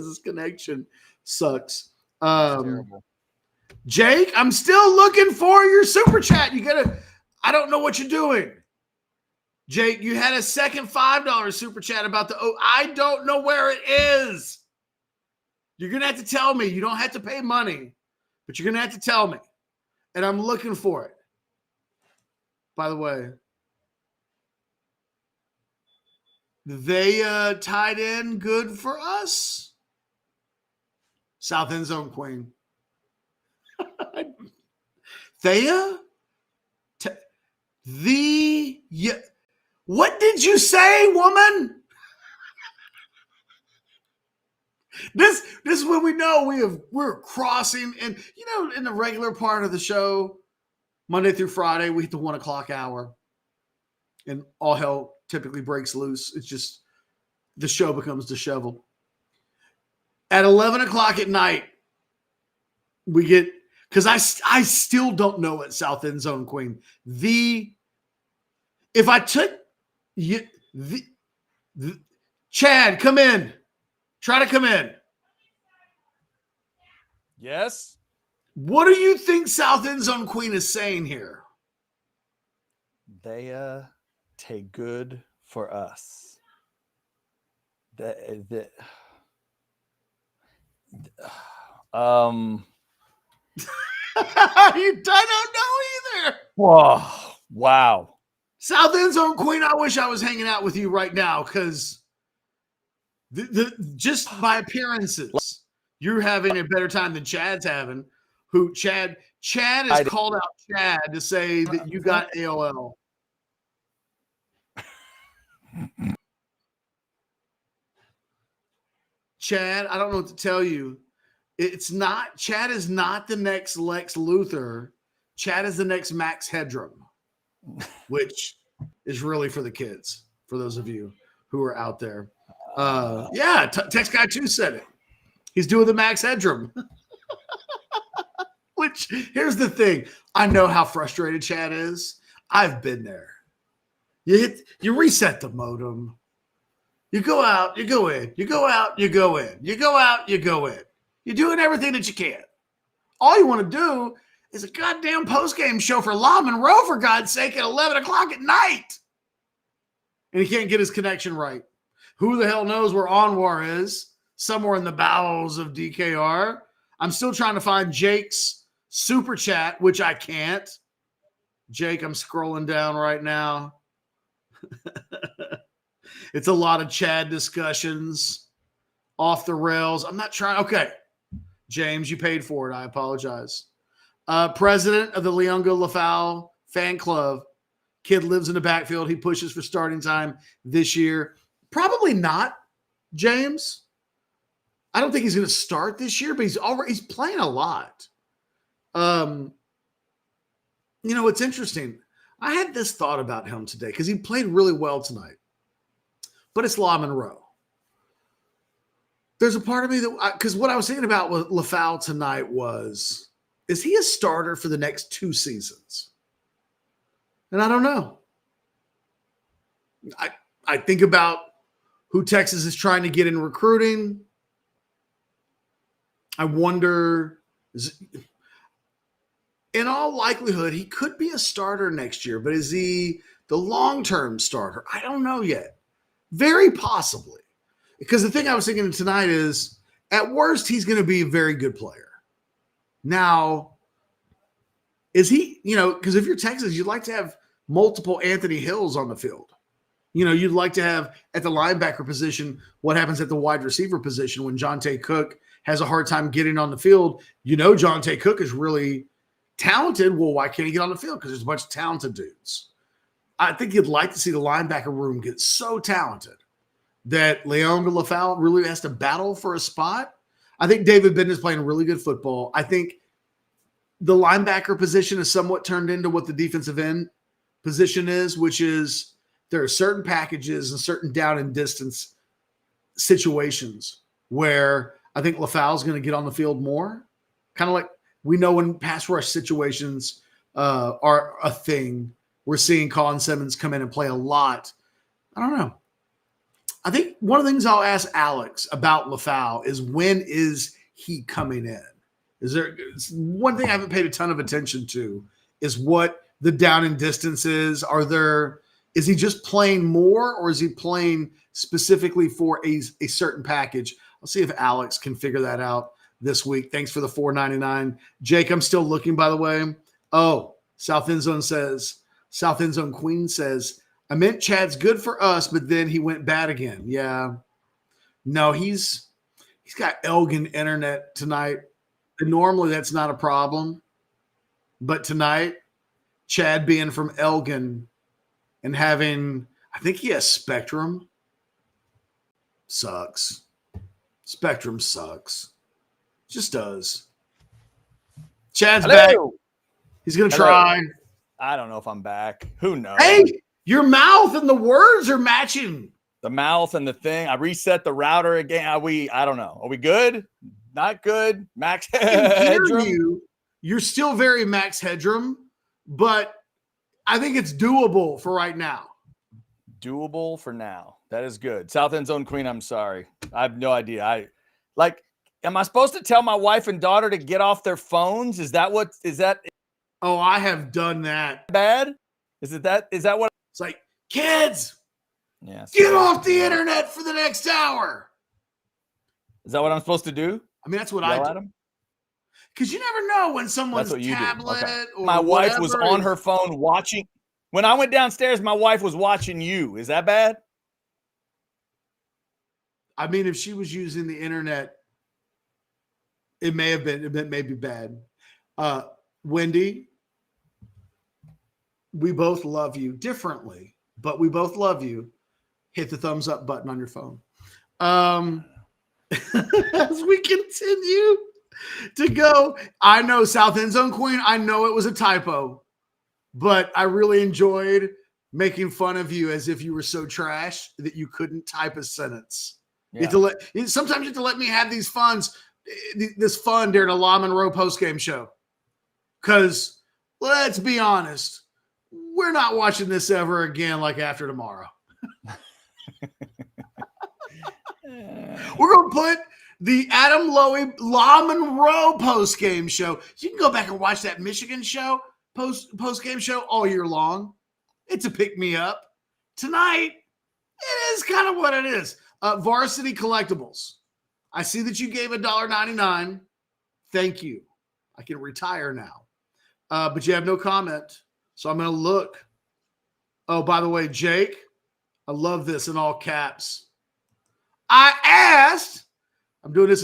his connection sucks. Terrible. Jake, I'm still looking for your super chat. I don't know what you're doing. Jake, you had a second $5 super chat about I don't know where it is. You're going to have to tell me. You don't have to pay money, but you're going to have to tell me. And I'm looking for it. By the way, they tied in good for us. South end zone queen. Thea? What did you say, woman? This is when we know we're crossing, and in the regular part of the show, Monday through Friday, we hit the 1 o'clock hour, and all hell typically breaks loose. It's just the show becomes disheveled. At 11 o'clock at night, we get, because I still don't know what South End Zone Queen. If I took Chad, come in. Try to come in. Yes. What do you think South End Zone Queen is saying here? They take good for us. I don't know either. Whoa. Wow. South End Zone Queen, I wish I was hanging out with you right now, because just by appearances, you're having a better time than Chad's having. Chad has called out Chad to say that you got AOL. Chad, I don't know what to tell you. Chad is not the next Lex Luthor. Chad is the next Max Headroom, which is really for the kids, for those of you who are out there. Text Guy 2 said it. He's doing the Max Headroom. Which, here's the thing. I know how frustrated Chad is. I've been there. You reset the modem. You go out, you go in. You go out, you go in. You go out, you go in. You're doing everything that you can. All you want to do is a goddamn post-game show for La Monroe, for God's sake, at 11 o'clock at night. And he can't get his connection right. Who the hell knows where Anwar is? Somewhere in the bowels of DKR. I'm still trying to find Jake's super chat, which I can't. Jake, I'm scrolling down right now. It's a lot of Chad discussions. Off the rails. I'm not trying. Okay. James, you paid for it. I apologize. President of the Leongo Lafau fan club. Kid lives in the backfield. He pushes for starting time this year. Probably not, James. I don't think he's going to start this year, but he's playing a lot. It's interesting. I had this thought about him today because he played really well tonight. But it's La Monroe. There's a part of me because what I was thinking about with Lafau tonight was, is he a starter for the next 2 seasons? And I don't know. I think about who Texas is trying to get in recruiting. I wonder, in all likelihood, he could be a starter next year, but is he the long-term starter? I don't know yet. Very possibly. Because the thing I was thinking tonight is, at worst, he's going to be a very good player. Now, is he, because if you're Texas, you'd like to have multiple Anthony Hills on the field. You'd like to have at the linebacker position what happens at the wide receiver position when Jonte Cook has a hard time getting on the field. Jonte Cook is really Talented, well, why can't he get on the field? Because there's a bunch of talented dudes. I think you'd like to see the linebacker room get so talented that Leon LaFau really has to battle for a spot. I think David Benton is playing really good football. I think the linebacker position is somewhat turned into what the defensive end position is, which is there are certain packages and certain down and distance situations where I think LaFau is going to get on the field more. Kind of like we know when pass rush situations are a thing, we're seeing Colin Simmons come in and play a lot. I don't know. I think one of the things I'll ask Alex about LaFau is when is he coming in? Is there one thing I haven't paid a ton of attention to is what the down and distance is. Is he just playing more or is he playing specifically for a certain package? I'll see if Alex can figure that out this week. Thanks for the $4.99. Jake, I'm still looking, by the way. Oh, South End Zone Queen says, I meant Chad's good for us, but then he went bad again. Yeah. No, he's got Elgin internet tonight. And normally that's not a problem. But tonight, Chad being from Elgin and having, I think he has Spectrum. Sucks. Spectrum sucks. Just does. Chad's back. He's going to try. I don't know if I'm back. Who knows? Hey, your mouth and the words are matching. The mouth and the thing. I reset the router again. I don't know. Are we good? Not good. Max Headroom. You're still very Max Headroom, but I think it's doable for right now. Doable for now. That is good. South End Zone Queen, I'm sorry. I have no idea. Am I supposed to tell my wife and daughter to get off their phones? Is that? Oh, I have done that. Bad? Is that what? It's like, kids, yeah, get off the internet for the next hour. Is that what I'm supposed to do? I mean, that's what I do. Because you never know when someone's tablet or my wife was on her phone watching. When I went downstairs, my wife was watching you. Is that bad? I mean, if she was using the internet, it may be bad. Wendy, we both love you differently, but we both love you. Hit the thumbs up button on your phone. As we continue to go, I know South End Zone Queen, I know it was a typo, but I really enjoyed making fun of you as if you were so trash that you couldn't type a sentence. Yeah. Sometimes you have to let me have this fun during a La Monroe postgame show. Because let's be honest, we're not watching this ever again like after tomorrow. We're going to put the Adam Lowy La Monroe post-game show. You can go back and watch that Michigan show, post-game show all year long. It's a pick-me-up. Tonight, it is kind of what it is. Varsity Collectibles. I see that you gave $1.99. Thank you. I can retire now. But you have no comment. So I'm going to look. Oh, by the way, Jake, I love this in all caps. I asked, I'm doing this.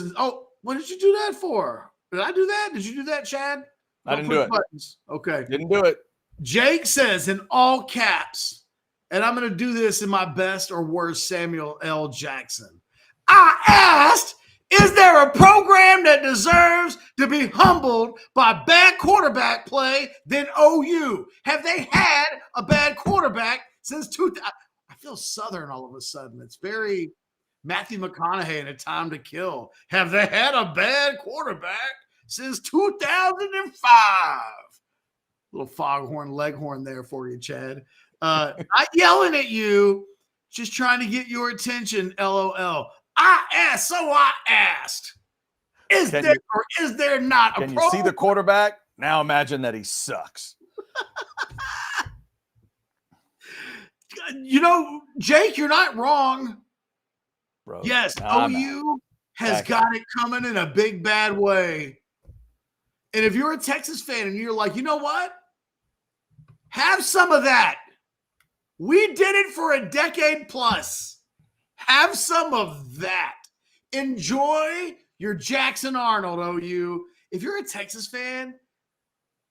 What did you do that for? Did I do that? Did you do that, Chad? I didn't do it. Buttons. Okay. Didn't do it. Jake says in all caps, and I'm going to do this in my best or worst Samuel L. Jackson. I asked, is there a program that deserves to be humbled by bad quarterback play than OU? Have they had a bad quarterback since 2000? I feel Southern all of a sudden. It's very Matthew McConaughey in A Time to Kill. Have they had a bad quarterback since 2005? Little foghorn leghorn there for you, Chad. Not yelling at you, just trying to get your attention, LOL. I asked, so I asked. Is there not a Can you see the quarterback? Now imagine that he sucks. Jake, you're not wrong. Bro, yes, OU has got it coming in a big, bad way. And if you're a Texas fan and you're like, you know what? Have some of that. We did it for a decade plus. Have some of that. Enjoy your Jackson Arnold, OU. If you're a Texas fan,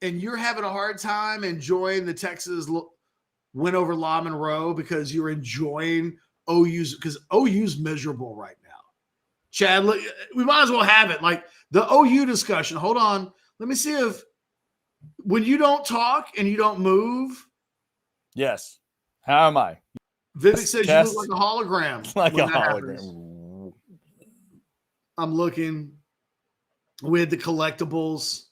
and you're having a hard time enjoying the Texas win over La Monroe because you're enjoying OU's, because OU's miserable right now. Chad, look, we might as well have it. Like the OU discussion. Hold on. Let me see if when you don't talk and you don't move. Yes. How am I? Vivek says you look like a hologram. Like a hologram. Happens. I'm looking with the collectibles.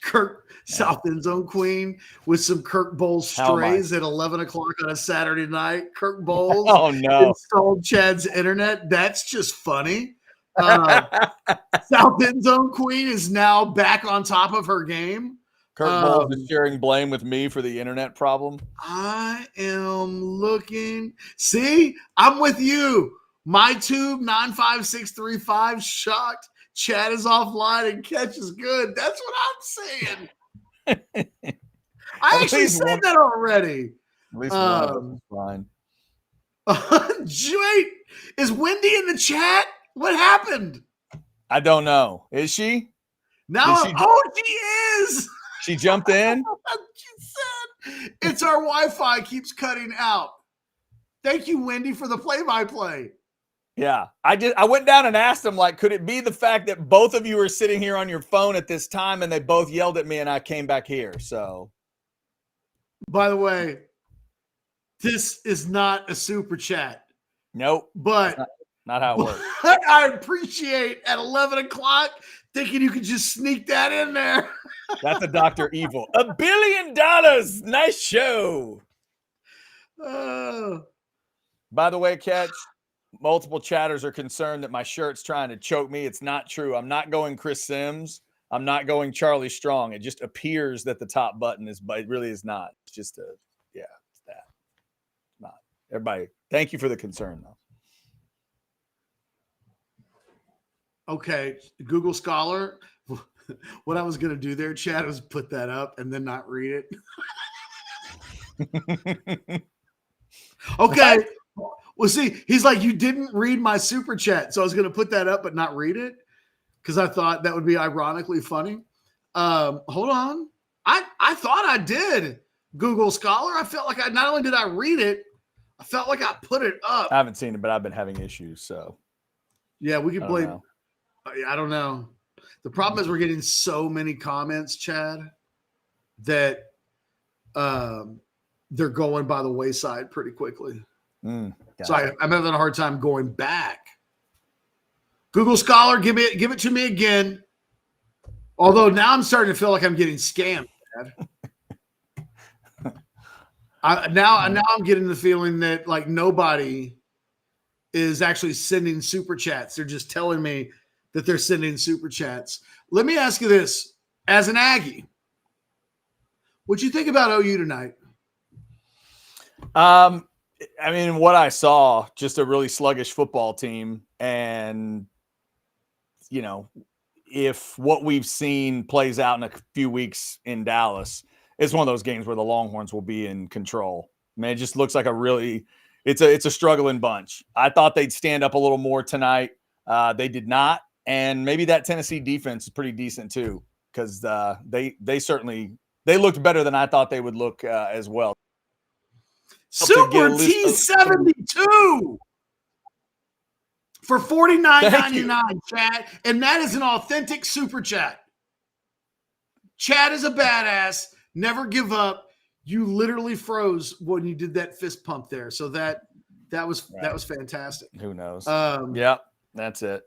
Kirk South End Zone Queen with some Kirk Bowles strays at 11 o'clock on a Saturday night. Kirk Bowles installed Chad's internet. That's just funny. South End Zone Queen is now back on top of her game. Kirk Bowles is sharing blame with me for the internet problem. I am looking. See, I'm with you. My tube 95635 shocked. Chad is offline and catch is good. That's what I'm saying. I actually said that already. At least one of them is fine. Wait, is Wendy in the chat? What happened? I don't know. Is she? Now, she is. She jumped in? She said, it's our Wi-Fi keeps cutting out. Thank you, Wendy, for the play-by-play. Yeah. I went down and asked them, like, could it be the fact that both of you are sitting here on your phone at this time and they both yelled at me and I came back here? So, by the way, this is not a super chat. Nope. But not how it works. I appreciate at 11 o'clock thinking you could just sneak that in there. That's a Dr. Evil. $1 billion. Nice show. By the way, Catch, multiple chatters are concerned that my shirt's trying to choke me. It's not true. I'm not going Chris Sims. I'm not going Charlie Strong. It just appears that the top button is, but it really is not. It's just it's that. Not. Everybody, thank you for the concern, though. Okay, Google Scholar. What I was going to do there, Chad, was put that up and then not read it. Okay. Well, see, he's like, you didn't read my super chat. So I was going to put that up but not read it because I thought that would be ironically funny. Hold on. I thought I did, Google Scholar. I felt like not only did I read it, I felt like I put it up. I haven't seen it, but I've been having issues. So, yeah, we could blame. I don't know. The problem is we're getting so many comments, Chad, that they're going by the wayside pretty quickly. So I'm having a hard time going back. Google Scholar, give it to me again. Although now I'm starting to feel like I'm getting scammed, Chad. Now I'm getting the feeling that like nobody is actually sending super chats. They're just telling me that they're sending super chats. Let me ask you this. As an Aggie, what'd you think about OU tonight? I mean, what I saw, just a really sluggish football team. And, you know, if what we've seen plays out in a few weeks in Dallas, it's one of those games where the Longhorns will be in control. I mean, it just looks like it's a struggling bunch. I thought they'd stand up a little more tonight. They did not. And maybe that Tennessee defense is pretty decent too, because they looked better than I thought they would look as well. Super T72 for $49.99, Chad, and that is an authentic super chat. Chad is a badass. Never give up. You literally froze when you did that fist pump there, so that was fantastic. Who knows? Yeah, that's it.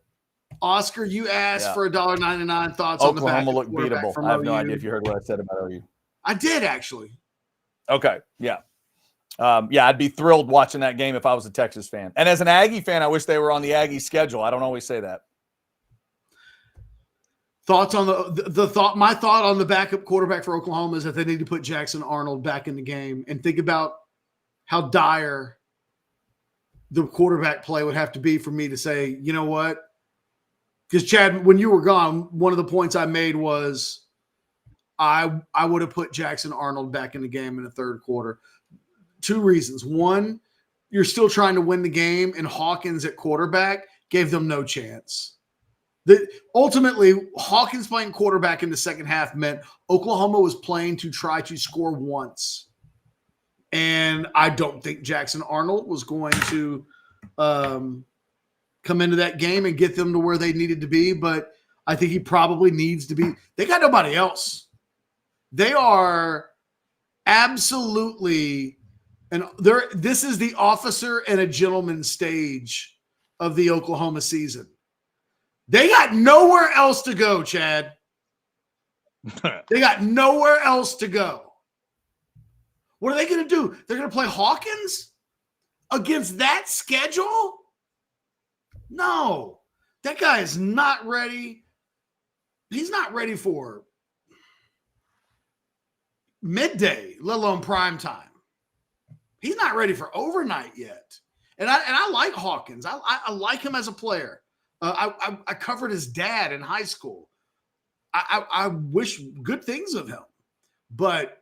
Oscar, you asked for $1.99 thoughts on the back. Oklahoma looked beatable. I have no idea if you heard what I said about OU. I did actually. Okay, yeah. I'd be thrilled watching that game if I was a Texas fan. And as an Aggie fan, I wish they were on the Aggie schedule. I don't always say that. Thoughts on my thought on the backup quarterback for Oklahoma is that they need to put Jackson Arnold back in the game and think about how dire the quarterback play would have to be for me to say, you know what? Because Chad, when you were gone, one of the points I made was I would have put Jackson Arnold back in the game in the third quarter. Two reasons. One, you're still trying to win the game, and Hawkins at quarterback gave them no chance. Ultimately, Hawkins playing quarterback in the second half meant Oklahoma was playing to try to score once. And I don't think Jackson Arnold was going to come into that game and get them to where they needed to be. But I think he probably needs to be. They got nobody else. They are absolutely, and this is the officer and a gentleman stage of the Oklahoma season. They got nowhere else to go, Chad. They got nowhere else to go. What are they going to do? They're going to play Hawkins against that schedule? No. That guy is not ready. He's not ready for midday, let alone prime time. He's not ready for overnight yet. And I like Hawkins. I like him as a player. I covered his dad in high school. I wish good things of him, but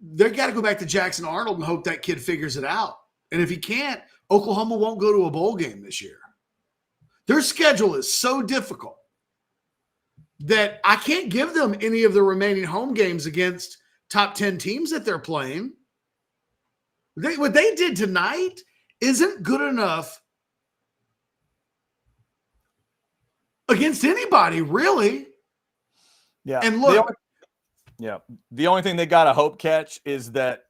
they got to go back to Jackson Arnold and hope that kid figures it out. And if he can't, Oklahoma won't go to a bowl game this year. Their schedule is so difficult that I can't give them any of the remaining home games against top 10 teams that they're playing. What they did tonight isn't good enough against anybody, really. Yeah. And look. The only thing they got to hope catch is that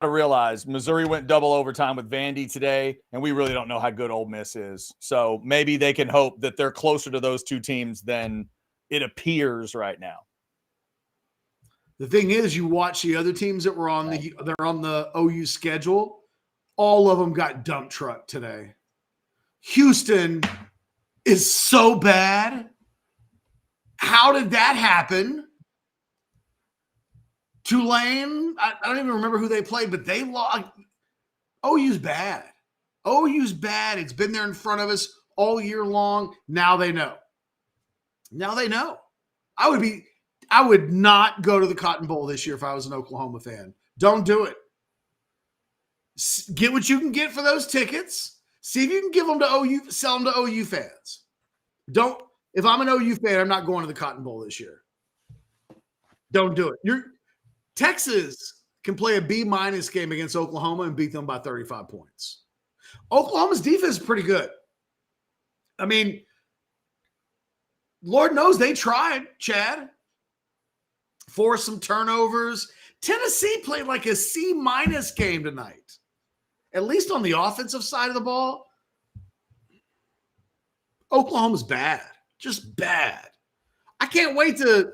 to realize Missouri went double overtime with Vandy today, and we really don't know how good Ole Miss is. So maybe they can hope that they're closer to those two teams than it appears right now. The thing is, you watch the other teams that were on the OU schedule, all of them got dump truck today. Houston is so bad. How did that happen? Tulane, I don't even remember who they played, but they lost. OU's bad. OU's bad. It's been there in front of us all year long. Now they know. Now they know. I would not go to the Cotton Bowl this year if I was an Oklahoma fan. Don't do it. Get what you can get for those tickets. See if you can give them to OU, sell them to OU fans. If I'm an OU fan, I'm not going to the Cotton Bowl this year. Don't do it. Texas can play a B- game against Oklahoma and beat them by 35 points. Oklahoma's defense is pretty good. I mean, Lord knows they tried, Chad. Forced some turnovers. Tennessee played like a C- game tonight, at least on the offensive side of the ball. Oklahoma's bad, just bad. I can't wait to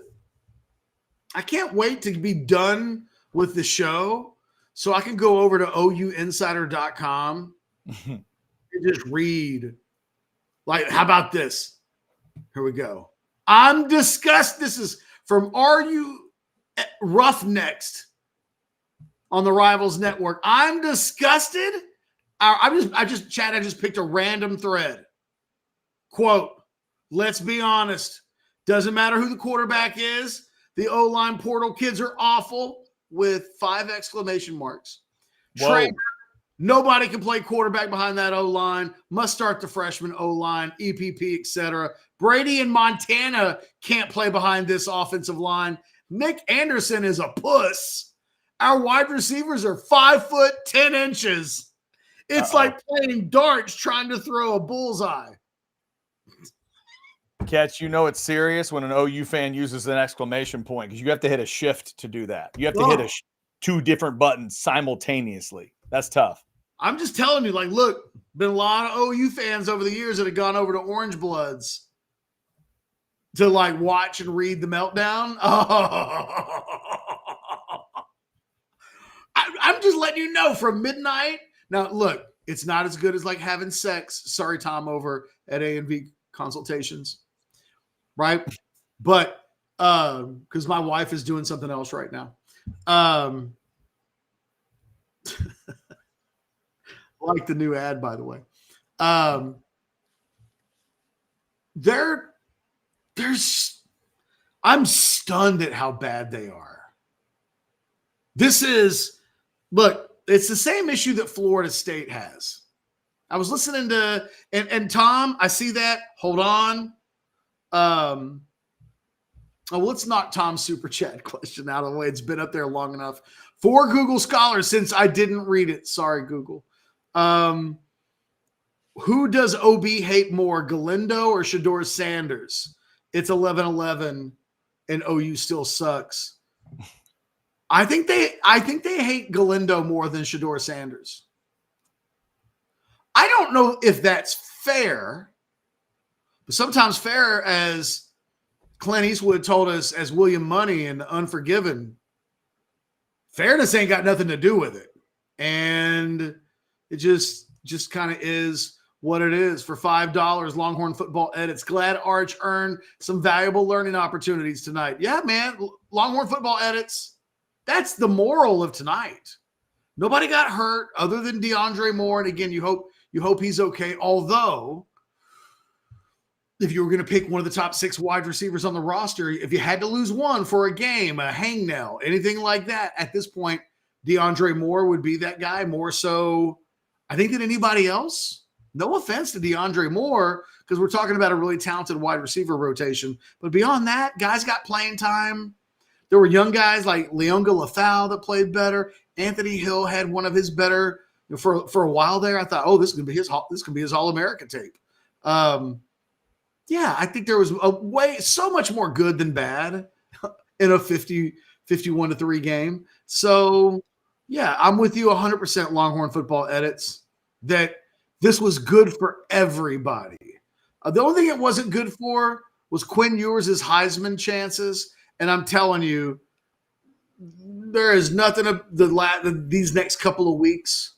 be done with the show so I can go over to OUinsider.com and just read. Like, how about this? Here we go. I'm disgusted. This is from RU Roughnecks on the Rivals Network. I'm disgusted. I just picked a random thread. Quote, let's be honest. Doesn't matter who the quarterback is. The O-line portal kids are awful with 5 exclamation marks. Trey, nobody can play quarterback behind that O-line. Must start the freshman O-line, EPP, etc. Brady in Montana can't play behind this offensive line. Nick Anderson is a puss. Our wide receivers are 5 foot 10 inches. It's like playing darts trying to throw a bullseye. Catch, it's serious when an OU fan uses an exclamation point because you have to hit a shift to do that. You have to hit 2 different buttons simultaneously. That's tough. I'm just telling you, like, look, been a lot of OU fans over the years that have gone over to Orange Bloods to, like, watch and read the meltdown. I'm just letting you know from midnight. Now, look, it's not as good as, like, having sex. Sorry, Tom, over at A&V Consultations. Right? But because my wife is doing something else right now. Like the new ad, by the way. I'm stunned at how bad they are. Look, it's the same issue that Florida State has. I was listening to, and Tom, I see that. Hold on. Let's knock Tom's super chat question out of the way. It's been up there long enough. For Google Scholars, since I didn't read it. Sorry, Google. Who does OB hate more, Galindo or Shedeur Sanders? It's 11-11 and OU still sucks. I think they hate Galindo more than Shedeur Sanders. I don't know if that's fair, but sometimes fair, as Clint Eastwood told us as William Money in Unforgiven, fairness ain't got nothing to do with it. And it just kind of is what it is. For $5, Longhorn Football Edits. Glad Arch earned some valuable learning opportunities tonight. Yeah, man. Longhorn Football Edits. That's the moral of tonight. Nobody got hurt other than DeAndre Moore. And again, you hope he's okay. Although, if you were going to pick one of the top 6 wide receivers on the roster, if you had to lose one for a game, a hangnail, anything like that, at this point, DeAndre Moore would be that guy more so, I think, than anybody else. No offense to DeAndre Moore, because we're talking about a really talented wide receiver rotation. But beyond that, guys got playing time. There were young guys like Leonga Lafau that played better. Anthony Hill had one of his better for a while there. I thought, oh, this could be his All-American tape. Yeah, I think there was so much more good than bad in a 51-3 game. So, yeah, I'm with you 100%, Longhorn Football Edits, that this was good for everybody. The only thing it wasn't good for was Quinn ERS' Heisman chances. And I'm telling you, there is nothing these next couple of weeks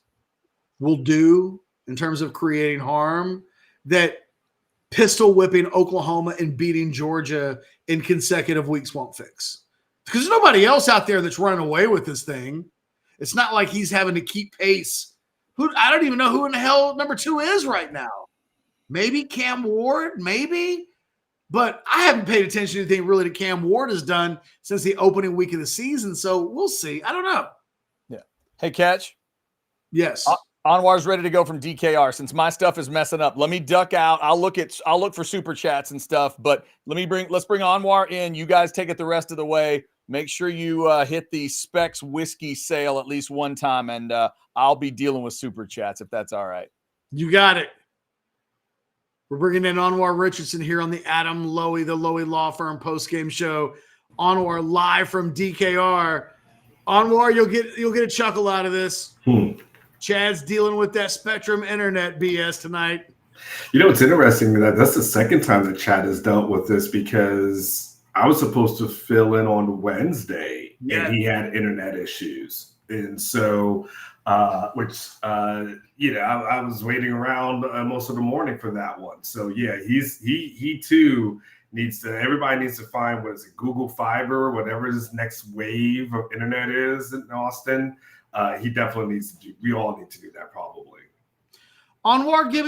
will do in terms of creating harm that pistol whipping Oklahoma and beating Georgia in consecutive weeks won't fix. Because there's nobody else out there that's running away with this thing. It's not like he's having to keep pace. I don't even know who in the hell number 2 is right now. Maybe Cam Ward, maybe. But I haven't paid attention to anything really that Cam Ward has done since the opening week of the season. So we'll see. I don't know. Yeah. Hey, Catch. Yes. Anwar's ready to go from DKR. Since my stuff is messing up, let me duck out. I'll look for super chats and stuff. But let's bring Anwar in. You guys take it the rest of the way. Make sure you hit the Specs whiskey sale at least one time, and I'll be dealing with super chats if that's all right. You got it. We're bringing in Anwar Richardson here on the Adam Lowy, the Lowy Law Firm postgame show. Anwar live from DKR. Anwar, you'll get a chuckle out of this. Chad's dealing with that Spectrum Internet BS tonight. You know, it's interesting that that's the second time that Chad has dealt with this, because I was supposed to fill in on Wednesday and he had internet issues. And so, I was waiting around most of the morning for that one. So yeah, he too everybody needs to find, what is it, Google Fiber, whatever this next wave of internet is in Austin. He definitely needs to we all need to do that probably. Anwar, give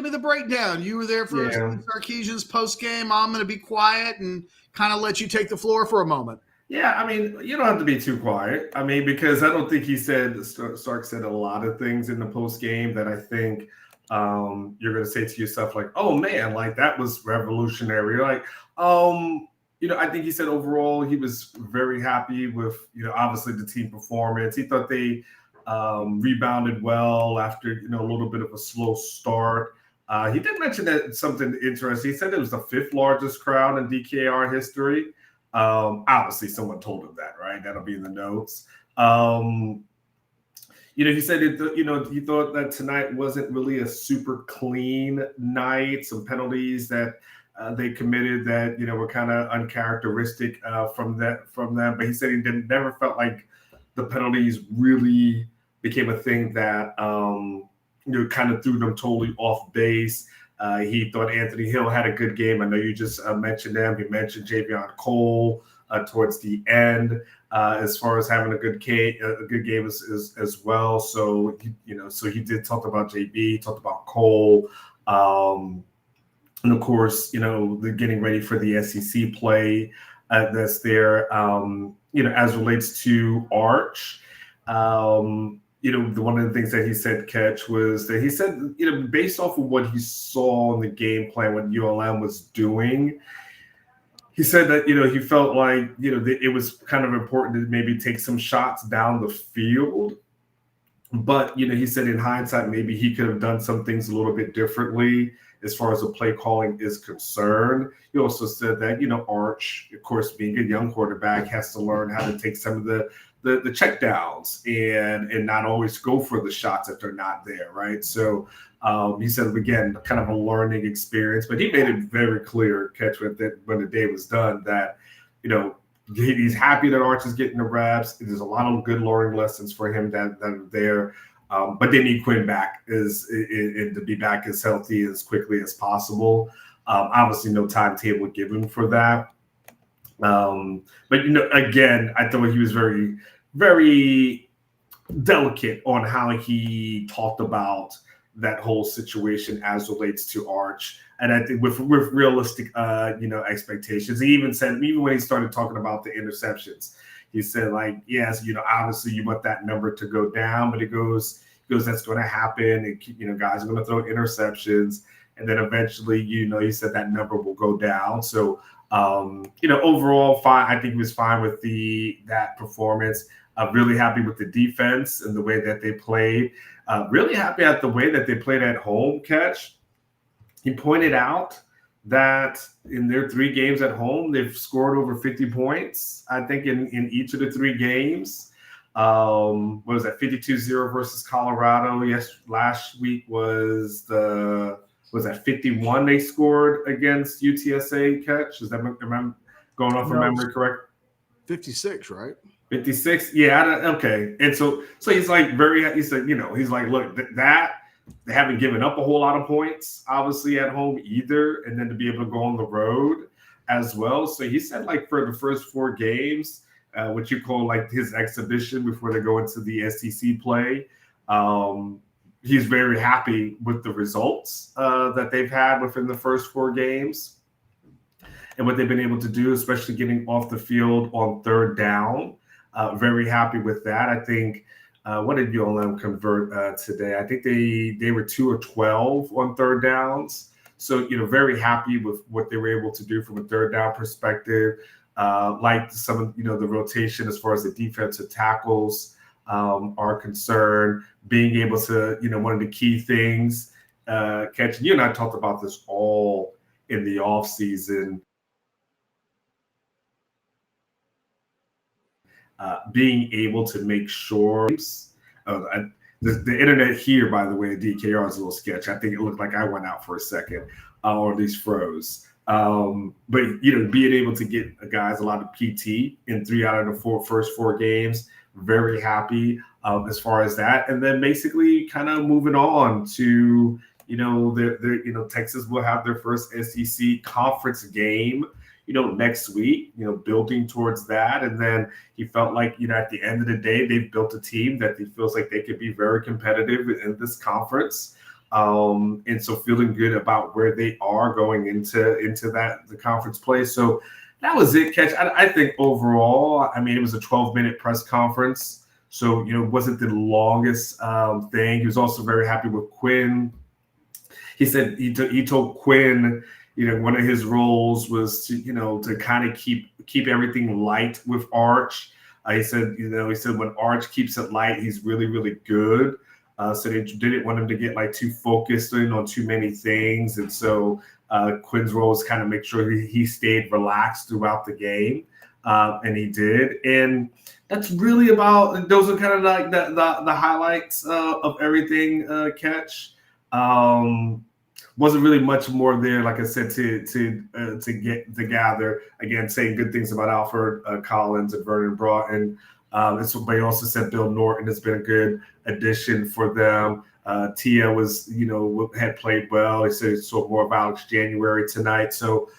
me the breakdown. You were there for Sarkisian's post game. I'm going to be quiet and kind of let you take the floor for a moment. Yeah, I mean, you don't have to be too quiet. I mean, because I don't think Stark said a lot of things in the post game that I think you're going to say to yourself like, oh man, like that was revolutionary. Like, I think he said overall he was very happy with, obviously the team performance. He thought they rebounded well after, a little bit of a slow start. He did mention that something interesting. He said it was the 5th largest crowd in DKR history. Obviously someone told him that, right? That'll be in the notes. He said he thought that tonight wasn't really a super clean night. Some penalties that they committed that, were kind of uncharacteristic from them. But he said he never felt like the penalties really became a thing that, kind of threw them totally off base. He thought Anthony Hill had a good game. I know you just mentioned them. You mentioned Javion Cole towards the end as far as having a good game as well. So, so he did talk about JB, talked about Cole. And of course, the getting ready for the SEC play that's there, as relates to Arch. one of the things that he said, Catch, was that he said, based off of what he saw in the game plan, what ULM was doing, he said that, he felt like, it was kind of important to maybe take some shots down the field. But, he said in hindsight, maybe he could have done some things a little bit differently as far as the play calling is concerned. He also said that, Arch, of course, being a young quarterback, has to learn how to take some of the check downs and not always go for the shots if they're not there, right? So he said, again, kind of a learning experience, but he made it very clear, Catch, when the day was done, that, he's happy that Arch is getting the reps. There's a lot of good learning lessons for him that are there. But they need Quinn back and to be back as healthy as quickly as possible. Obviously, no timetable given for that. But, again, I thought he was very, very delicate on how he talked about that whole situation as relates to Arch. And I think with realistic, expectations. He even said, even when he started talking about the interceptions, he said, like, yes, obviously you want that number to go down, but he goes, that's going to happen. And, guys are going to throw interceptions. And then eventually, he said that number will go down. So, overall, fine. I think he was fine with that performance. Really happy with the defense and the way that they played. Really happy at the way that they played at home, Catch. He pointed out that in their 3 games at home, they've scored over 50 points, I think, in each of the 3 games. What was that, 52-0 versus Colorado? Yes, last week was 51 they scored against UTSA, Catch? Is that, am I going off from memory correct? 56, right? 56? Yeah, okay. And so he's like he's like, look, that they haven't given up a whole lot of points, obviously, at home either, and then to be able to go on the road as well. So he said, like, for the first 4 games, what you call like his exhibition before they go into the SEC play, he's very happy with the results that they've had within the first 4 games and what they've been able to do, especially getting off the field on 3rd down. Very happy with that. I think, what did ULM convert today? I think they were 2 of 12 on 3rd downs. So, very happy with what they were able to do from a 3rd down perspective. Like some of, the rotation as far as the defensive tackles are concerned, being able to, one of the key things, Catch, you and I talked about this all in the offseason, being able to make sure the internet here, by the way, DKR is a little sketch. I think it looked like I went out for a second, or at least froze. But being able to get guys a lot of PT in 3 out of the first 4 games, very happy as far as that. And then basically kind of moving on to Texas will have their first SEC conference game next week, building towards that. And then he felt like, at the end of the day, they've built a team that he feels like they could be very competitive in this conference. And so feeling good about where they are going into the conference play. So that was it, Catch. I think overall, it was a 12-minute press conference. So, it wasn't the longest thing. He was also very happy with Quinn. He said he told Quinn, one of his roles was to kind of keep everything light with Arch. He said when Arch keeps it light, he's really, really good. So they didn't want him to get like too focused in on too many things. And so Quinn's role is kind of make sure he stayed relaxed throughout the game. And he did. And that's really those are kind of like the highlights of everything, Catch. Wasn't really much more there, like I said, to gather. Again, saying good things about Alfred Collins and Vernon Broughton. But he also said Bill Norton has been a good addition for them. Tia had played well. He said he saw more of Alex January tonight. So,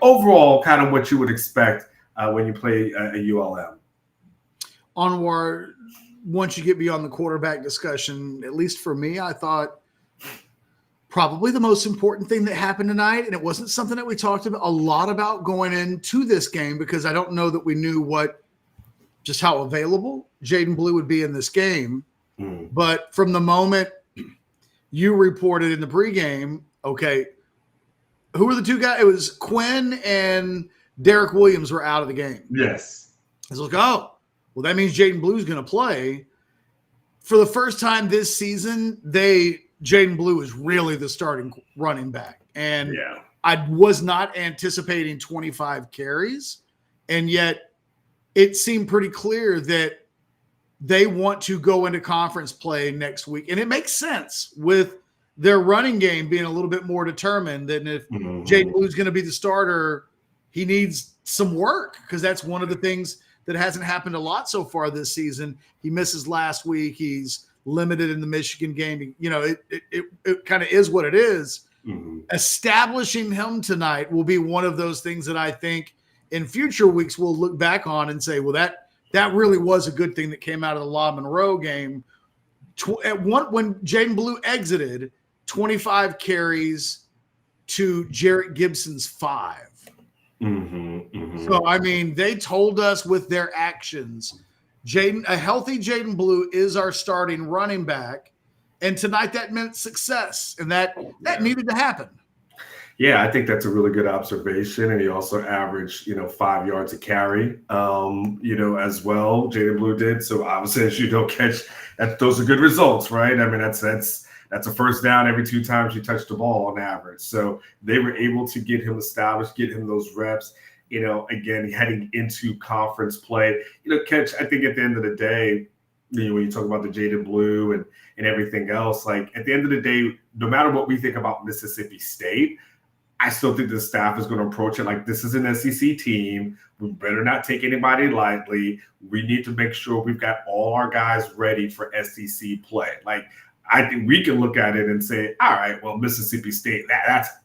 overall, kind of what you would expect when you play a ULM. Onward, once you get beyond the quarterback discussion, at least for me, I thought probably the most important thing that happened tonight, and it wasn't something that we talked about a lot about going into this game because I don't know that we knew just how available Jaden Blue would be in this game. But from the moment you reported in the pregame, okay, who were the two guys? It was Quinn and Derek Williams were out of the game. Yes. I was like, oh, well, that means Jaden Blue's going to play. For the first time this season, Jaden Blue is really the starting running back. And I was not anticipating 25 carries. And yet it seemed pretty clear that they want to go into conference play next week. And it makes sense with their running game being a little bit more determined than if Jaden Blue's going to be the starter. He needs some work because that's one of the things that hasn't happened a lot so far this season. He misses last week. He's limited in the Michigan game. You know, it kind of is what it is. Establishing him tonight will be one of those things that I think in future weeks we'll look back on and say, well, that really was a good thing that came out of the La Monroe game. When Jaden Blue exited, 25 carries to Jarrett Gibson's 5. So, I mean, they told us with their actions, a healthy Jaden Blue is our starting running back. And tonight that meant success, and that needed to happen. Yeah, I think that's a really good observation. And he also averaged, 5 yards a carry, as well. Jaden Blue did. So obviously, as you don't catch that, those are good results, right? I mean, that's a first down every 2 times you touch the ball on average. So they were able to get him established, get him those reps, again, heading into conference play. Catch, I think at the end of the day, when you talk about the Jaden Blue and everything else, like at the end of the day, no matter what we think about Mississippi State, I still think the staff is going to approach it like this is an SEC team. We better not take anybody lightly. We need to make sure we've got all our guys ready for SEC play. Like, I think we can look at it and say, all right, well, Mississippi State,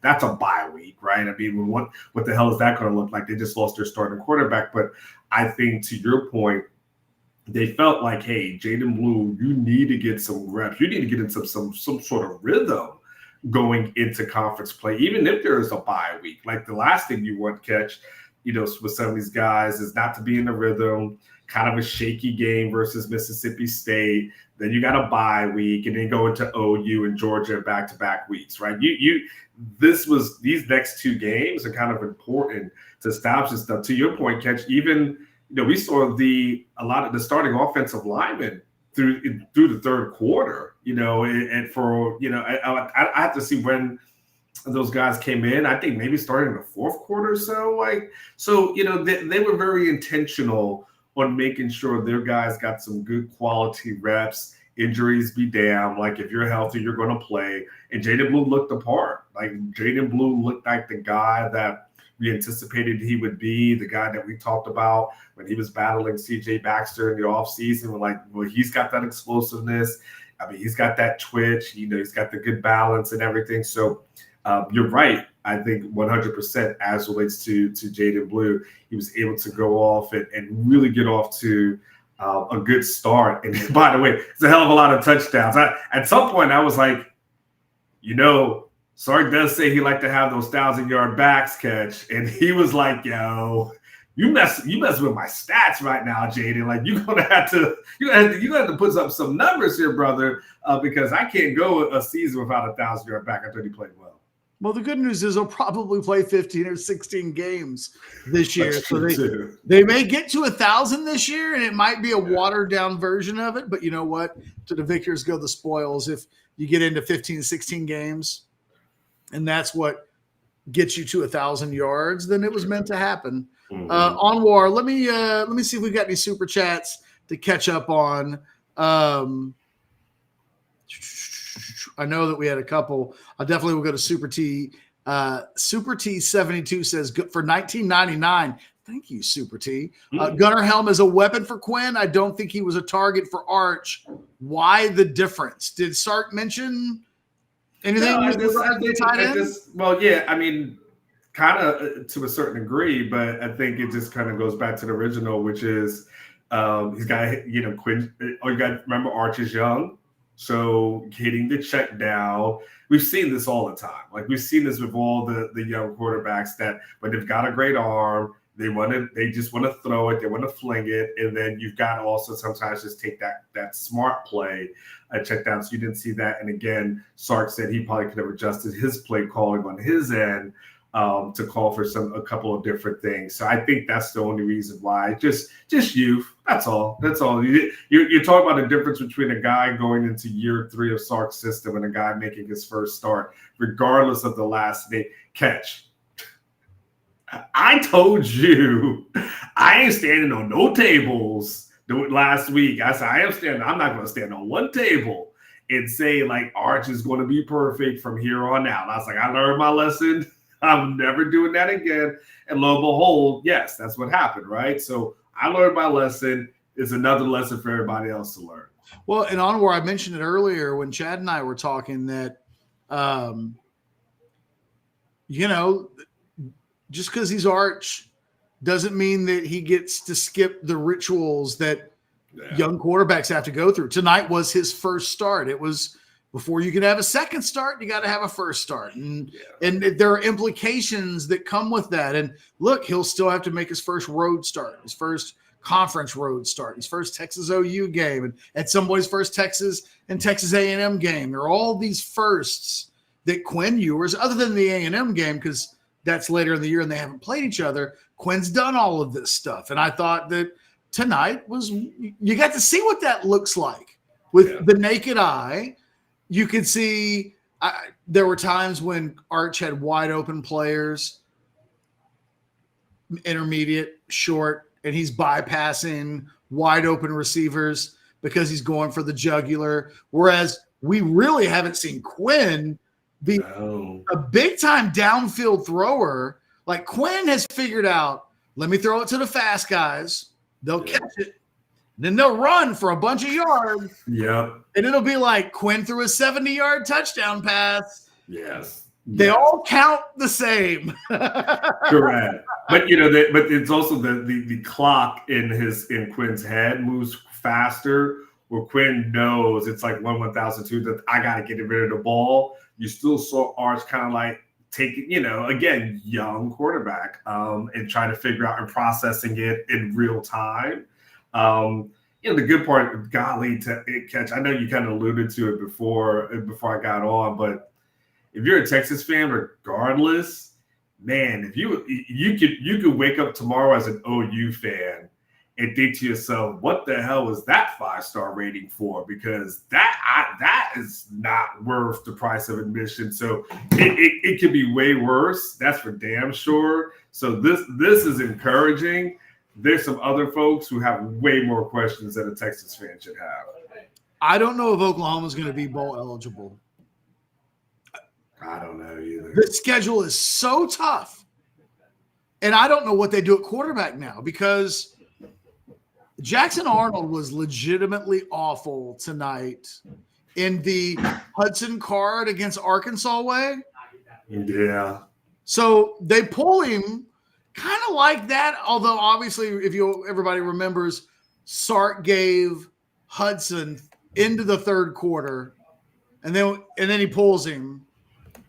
that's a bye week, right? I mean, what the hell is that going to look like? They just lost their starting quarterback. But I think to your point, they felt like, hey, Jaden Blue, you need to get some reps. You need to get into some sort of rhythm going into conference play, even if there is a bye week. Like the last thing you want to catch, with some of these guys is not to be in the rhythm, kind of a shaky game versus Mississippi State. Then you got a bye week and then go into OU and Georgia back-to-back weeks, right? These next 2 games are kind of important to establish this stuff. To your point, Catch, even, we saw a lot of the starting offensive linemen through the third quarter, and for, I have to see when those guys came in. I think maybe starting in the fourth quarter or so. They were very intentional on making sure their guys got some good quality reps, injuries be damned. Like if you're healthy, you're going to play. And Jaden Blue looked the part. Like Jaden Blue looked like the guy that we anticipated he would be, the guy that we talked about when he was battling C.J. Baxter in the offseason. We're like, well, he's got that explosiveness. I mean, he's got that twitch. He's got the good balance and everything. So you're right. I think 100% as relates to Jaden Blue, he was able to go off and really get off to a good start. And by the way, it's a hell of a lot of touchdowns. At some point, I was like, Sark does say he liked to have those 1,000-yard backs, Catch, and he was like, "Yo, you mess with my stats right now, Jaden. Like you're gonna have to put up some numbers here, brother, because I can't go a season without a 1,000-yard back. I thought he played well." Well, the good news is he'll probably play 15 or 16 games this year, so they may get to 1,000 this year, and it might be a watered down version of it. But you know what? To the victors go the spoils. If you get into 15, 16 games. And that's what gets you to 1,000 yards, then it was meant to happen. Anwar, let me see if we've got any super chats to catch up on. I know that we had a couple. I definitely will go to Super T. Super T 72 says for 1999. Thank you, Super T. Gunnar Helm is a weapon for Quinn. I don't think he was a target for Arch. Why the difference? Did Sark mention anything? No, I mean, kind of to a certain degree, but I think it just kind of goes back to the original, which is he's got, Quinn. Oh, you got to remember Arch is young. So hitting the check down, we've seen this all the time. Like we've seen this with all the young quarterbacks that when they've got a great arm, They just want to throw it. They want to fling it. And then you've got to also sometimes just take that smart play, check down. So you didn't see that. And again, Sark said he probably could have adjusted his play calling on his end to call for a couple of different things. So I think that's the only reason why. Just youth. That's all. That's all. You're talking about the difference between a guy going into year 3 of Sark's system and a guy making his first start, regardless of the last day catch. I told you I ain't standing on no tables last week. I said I'm not going to stand on one table and say like Arch is going to be perfect from here on out. I was like, I learned my lesson. I'm never doing that again. And lo and behold, yes, that's what happened, right? So I learned my lesson. It's another lesson for everybody else to learn. Well, and on where I mentioned it earlier when Chad and I were talking that, just because he's Arch doesn't mean that he gets to skip the rituals that young quarterbacks have to go through. Tonight was his first start. It was before you can have a second start, you got to have a first start. And there are implications that come with that. And look, he'll still have to make his first road start, his first conference road start, his first Texas OU game, and at some point his first Texas and Texas A&M game. There are all these firsts that Quinn Ewers, other than the A&M game, because that's later in the year and they haven't played each other, Quinn's done all of this stuff. And I thought that tonight you got to see what that looks like with the naked eye. You could see there were times when Arch had wide open players, intermediate, short, and he's bypassing wide open receivers because he's going for the jugular. Whereas we really haven't seen Quinn be a big time downfield thrower. Like Quinn has figured out, let me throw it to the fast guys. They'll catch it. Then they'll run for a bunch of yards. Yep. And it'll be like Quinn threw a 70-yard touchdown pass. Yes. They all count the same. Correct. But but it's also the clock in Quinn's head moves faster, where Quinn knows it's like 1/1002 that I got to get rid of the ball. You still saw Arch kind of like taking, again, young quarterback, and trying to figure out and processing it in real time. The good part, golly, to catch. I know you kind of alluded to it before I got on, but if you're a Texas fan, regardless, man, if you could wake up tomorrow as an OU fan and think to yourself, what the hell was that 5-star rating for? Because that is not worth the price of admission. So it could be way worse. That's for damn sure. So this is encouraging. There's some other folks who have way more questions than a Texas fan should have. I don't know if Oklahoma's going to be bowl eligible. I don't know either. The schedule is so tough. And I don't know what they do at quarterback now, because Jackson Arnold was legitimately awful tonight in the Hudson Card against Arkansas way. Yeah. So they pull him kind of like that, although obviously everybody remembers Sark gave Hudson into the third quarter, and then he pulls him.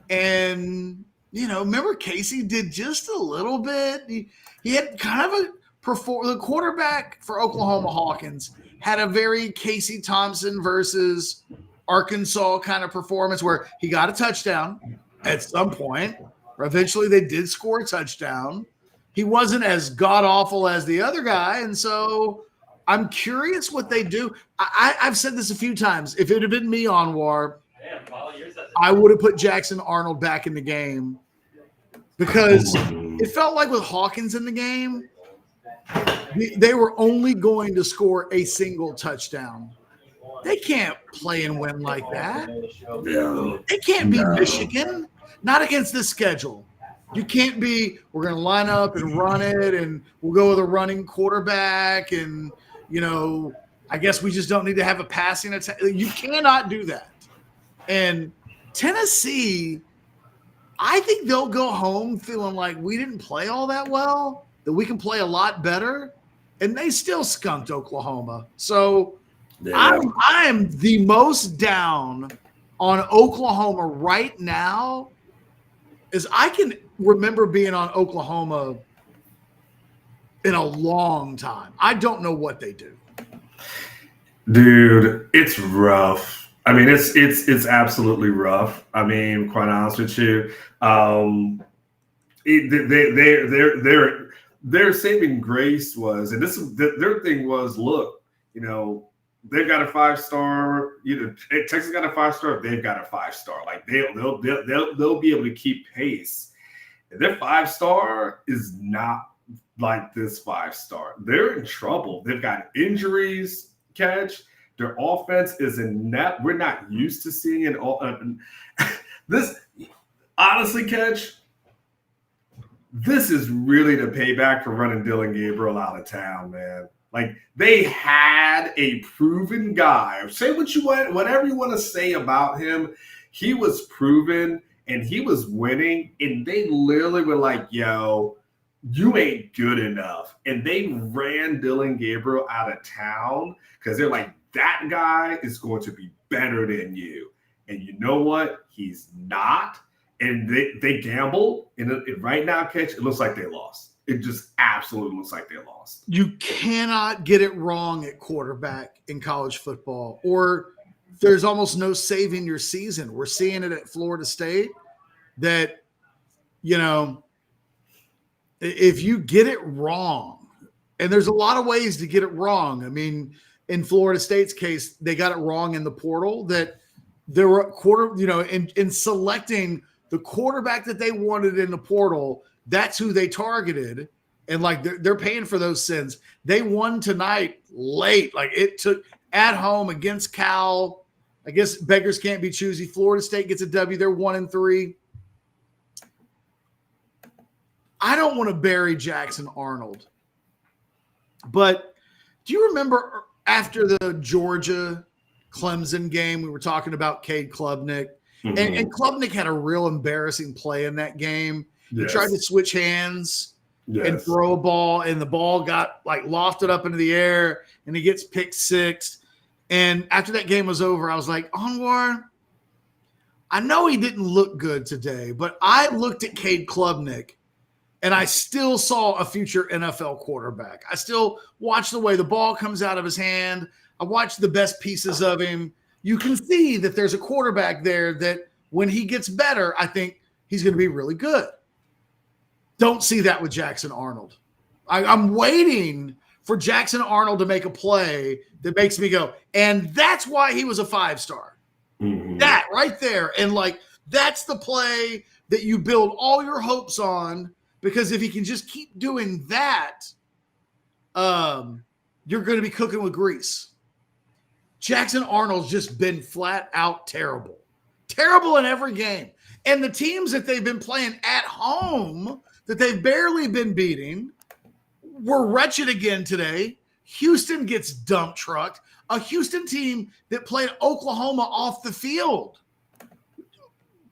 And remember Casey did just a little bit. He had kind of the quarterback for Oklahoma, Hawkins, had a very Casey Thompson versus Arkansas kind of performance where he got a touchdown at some point. Eventually they did score a touchdown. He wasn't as god-awful as the other guy, and so I'm curious what they do. I've said this a few times. If it had been me, Anwar, I would have put Jackson Arnold back in the game, because it felt like with Hawkins in the game, they were only going to score a single touchdown. They can't play and win like that. They can't be Michigan, not against this schedule. You can't be, we're going to line up and run it, and we'll go with a running quarterback, and, I guess we just don't need to have a passing attack. You cannot do that. And Tennessee, I think they'll go home feeling like we didn't play all that well, that we can play a lot better, and they still skunked Oklahoma. So I am the most down on Oklahoma right now as I can remember being on Oklahoma in a long time. I don't know what they do. Dude, it's rough. I mean, it's absolutely rough. I mean, quite honest with you, their saving grace was, and this is their thing was, look, you know, they've got a 5-star. Either Texas got a 5-star, they've got a 5-star. Like they'll be able to keep pace. And their 5-star is not like this 5-star. They're in trouble. They've got injuries. Catch, their offense is in net. We're not used to seeing it all. This, honestly, Catch, this is really the payback for running Dylan Gabriel out of town, man. Like, they had a proven guy. Say what you want, whatever you want to say about him. He was proven and he was winning, and they literally were like, yo, you ain't good enough. And they ran Dylan Gabriel out of town because they're like, that guy is going to be better than you. And you know what? He's not. And they gamble. And right now, Catch, it looks like they lost. It just absolutely looks like they lost. You cannot get it wrong at quarterback in college football, or there's almost no saving your season. We're seeing it at Florida State that, you know, if you get it wrong, and there's a lot of ways to get it wrong. I mean, in Florida State's case, they got it wrong in the portal that there were in selecting the quarterback that they wanted in the portal, that's who they targeted. And like, they're paying for those sins. They won tonight late. Like, it took at home against Cal. I guess beggars can't be choosy. Florida State gets a W. They're 1-3. I don't want to bury Jackson Arnold, but do you remember after the Georgia Clemson game, we were talking about Cade Klubnik, and Klubnik had a real embarrassing play in that game. He tried to switch hands and throw a ball, and the ball got like lofted up into the air, and he gets picked six. And after that game was over, I was like, Onwar, I know he didn't look good today, but I looked at Cade Klubnik, and I still saw a future NFL quarterback. I still watched the way the ball comes out of his hand. I watched the best pieces of him. You can see that there's a quarterback there that when he gets better, I think he's going to be really good. Don't see that with Jackson Arnold. I'm waiting for Jackson Arnold to make a play that makes me go, and that's why he was a 5-star. That right there. And like, that's the play that you build all your hopes on, because if he can just keep doing that, you're going to be cooking with grease. Jackson Arnold's just been flat out terrible. Terrible in every game. And the teams that they've been playing at home that they've barely been beating were wretched again today. Houston gets dump trucked. A Houston team that played Oklahoma off the field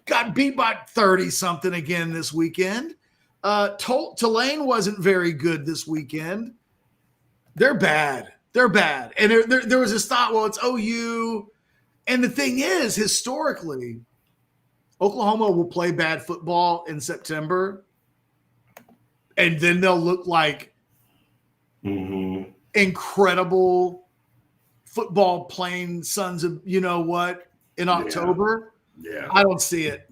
got beat by 30-something again this weekend. Tulane wasn't very good this weekend. They're bad. They're bad. And there was this thought, well, it's OU. And the thing is, historically, Oklahoma will play bad football in September, and then they'll look like incredible football playing sons of you-know-what in October. Yeah. I don't see it.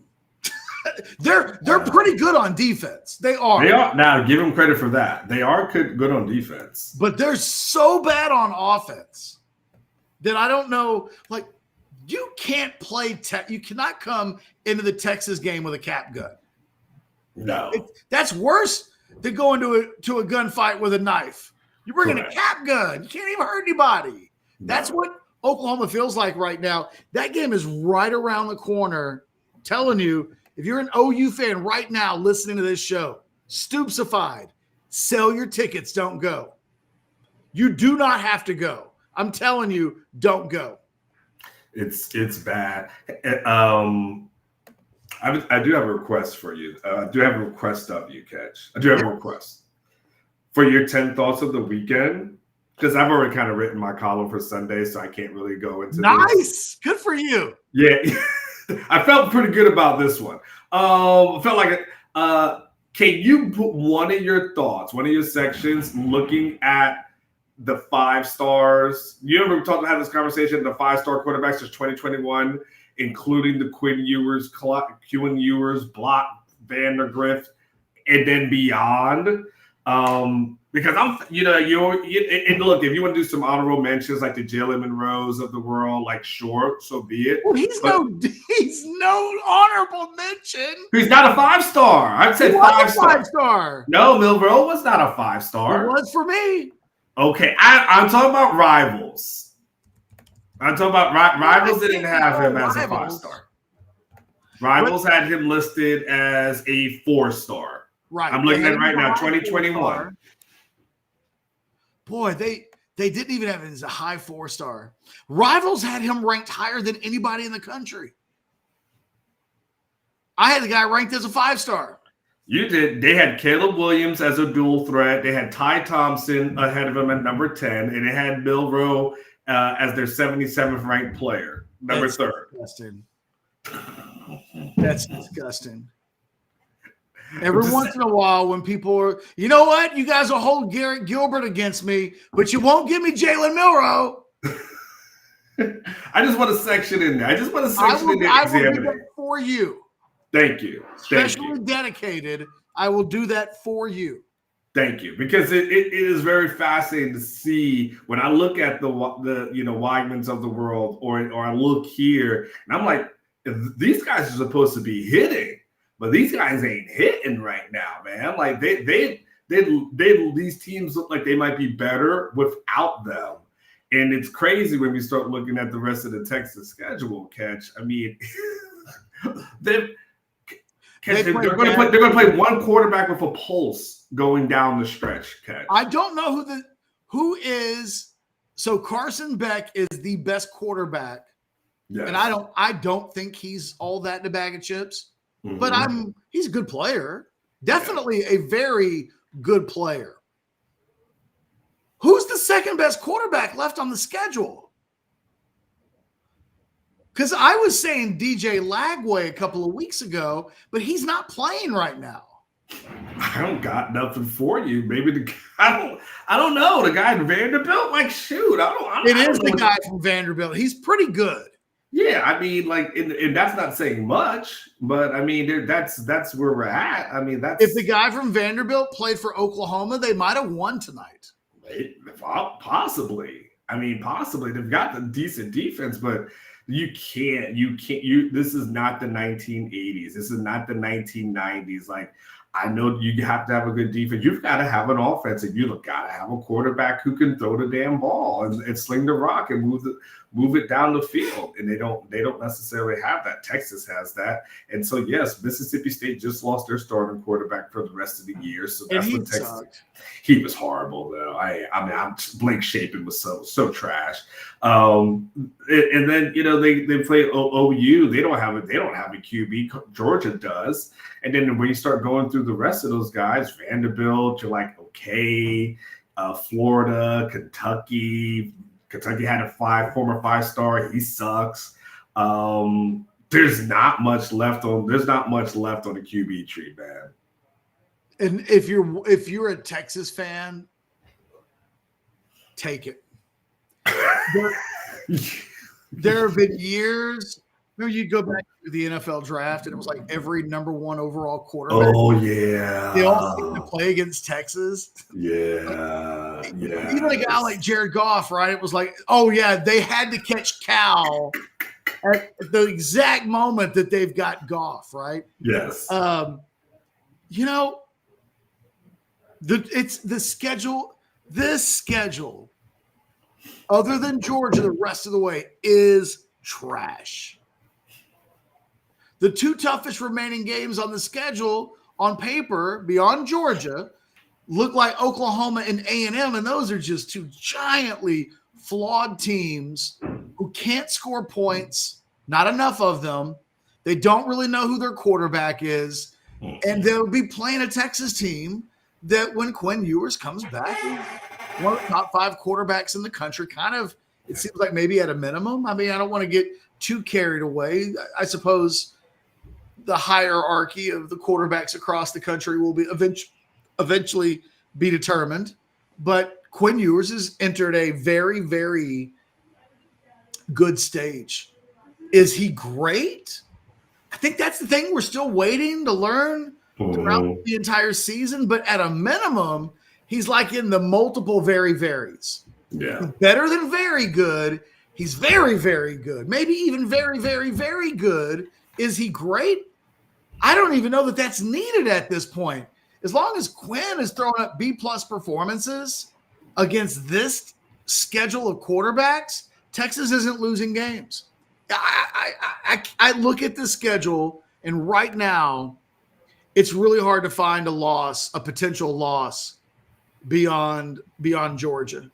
They're pretty good on defense. They are. They are. Now, give them credit for that. They are good on defense. But they're so bad on offense that I don't know. Like, you can't play you cannot come into the Texas game with a cap gun. No. That's worse than going to a gunfight with a knife. You're bringing a cap gun. You can't even hurt anybody. No. That's what Oklahoma feels like right now. That game is right around the corner. I'm telling you, if you're an OU fan right now listening to this show, Stoopsified, sell your tickets, don't go. You do not have to go. I'm telling you, don't go. It's bad. I do have a request for you. I do have a request of you, Catch. I do have a request for your 10 thoughts of the weekend, because I've already kind of written my column for Sunday, so I can't really go into this. Good for you. Yeah. I felt pretty good about this one. I felt like Can you put one of your thoughts, one of your sections, looking at the 5 stars? You remember we had this conversation, the 5-star quarterbacks for 2021, including the Quinn ERS, Block, Vandergrift, and then beyond. Because and look, if you want to do some honorable mentions like the Jalen Monroes of the world, like sure, so be it. Well, he's no honorable mention. He's not a 5-star. I'd say 5-star. No, Milroe was not a 5-star. It was for me. Okay, I'm talking about Rivals. I'm talking about Rivals didn't have him as a 5-star. Rivals had him listed as a 4-star. Right. I'm looking at it right now, 2021. Boy, they didn't even have him as a high 4-star. Rivals had him ranked higher than anybody in the country. I had the guy ranked as a 5-star. You did. They had Caleb Williams as a dual threat. They had Ty Thompson ahead of him at number 10, and they had Milroe as their 77th ranked player, number 3rd. Disgusting. That's disgusting. Every once in a while, when people are, you know what? You guys will hold Garrett Gilbert against me, but you won't give me Jalen Milroe. I just want a section in there. I just want a section in there. I will do that for you. Thank you. Especially dedicated. I will do that for you. Thank you, because it is very fascinating to see when I look at the Weigmans of the world, or I look here, and I'm like, these guys are supposed to be hitting. But these guys ain't hitting right now, man. Like these teams look like they might be better without them. And it's crazy when we start looking at the rest of the Texas schedule, Catch. I mean, they're going to play one quarterback with a pulse going down the stretch, Catch. I don't know who is. So Carson Beck is the best quarterback. Yes. And I don't think he's all that in a bag of chips. Mm-hmm. But he's a good player. Definitely a very good player. Who's the second best quarterback left on the schedule? Because I was saying DJ Lagway a couple of weeks ago, but he's not playing right now. I don't got nothing for you. Maybe I don't know. The guy in Vanderbilt, like shoot, It is the guy from Vanderbilt. He's pretty good. Yeah, I mean, like, and that's not saying much, but I mean, that's where we're at. I mean, that's if the guy from Vanderbilt played for Oklahoma, they might have won tonight. Possibly. I mean, possibly they've got the decent defense, but you can't. This is not the 1980s. This is not the 1990s. Like, I know you have to have a good defense. You've got to have an offense, and you've got to have a quarterback who can throw the damn ball and sling the rock and move it down the field. And they don't necessarily have that. Texas has that. And so, yes, Mississippi State just lost their starting quarterback for the rest of the year. So that's what Texas. Sucked. He was horrible, though. I mean, Blake Shapen was so trash. And then they play OU. They don't have a QB. Georgia does. And then when you start going through the rest of those guys, Vanderbilt, you're like, okay, Florida, Kentucky. Kentucky had a former 5-star. He sucks. There's not much left on the QB tree, man. And if you're a Texas fan, take it. There have been years. Remember, you'd go back to the NFL draft, and it was like every number 1 overall quarterback. Oh yeah, they all seem to play against Texas. Yeah, yeah. Even a guy like Jared Goff, right? It was like, oh yeah, they had to catch Cal at the exact moment that they've got Goff, right? Yes. It's the schedule. This schedule, other than Georgia, the rest of the way is trash. The 2 toughest remaining games on the schedule on paper, beyond Georgia, look like Oklahoma and A&M, and those are just 2 giantly flawed teams who can't score points, not enough of them. They don't really know who their quarterback is, and they'll be playing a Texas team that when Quinn ERS comes back, is one of the top 5 quarterbacks in the country, kind of, it seems like maybe at a minimum. I mean, I don't want to get too carried away. I suppose the hierarchy of the quarterbacks across the country will be eventually be determined. But Quinn ERS has entered a very, very good stage. Is he great? I think that's the thing. We're still waiting to learn throughout the entire season. But at a minimum, he's like in the multiple very varies. Yeah. He's better than very good. He's very, very good. Maybe even very, very, very good. Is he great? I don't even know that that's needed at this point. As long as Quinn is throwing up B-plus performances against this schedule of quarterbacks, Texas isn't losing games. I look at the schedule, and right now, it's really hard to find a potential loss beyond Georgia.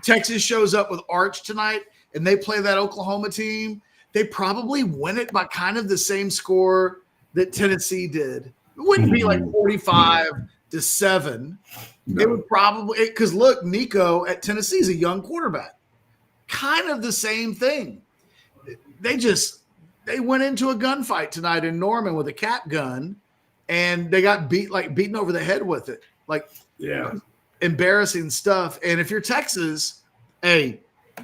Texas shows up with Arch tonight, and they play that Oklahoma team. They probably win it by kind of the same score that Tennessee did. It wouldn't be like 45-7. No. It would probably, because look, Nico at Tennessee is a young quarterback. Kind of the same thing. They went into a gunfight tonight in Norman with a cap gun, and they got beaten over the head with it. Embarrassing stuff. And if you're Texas, hey,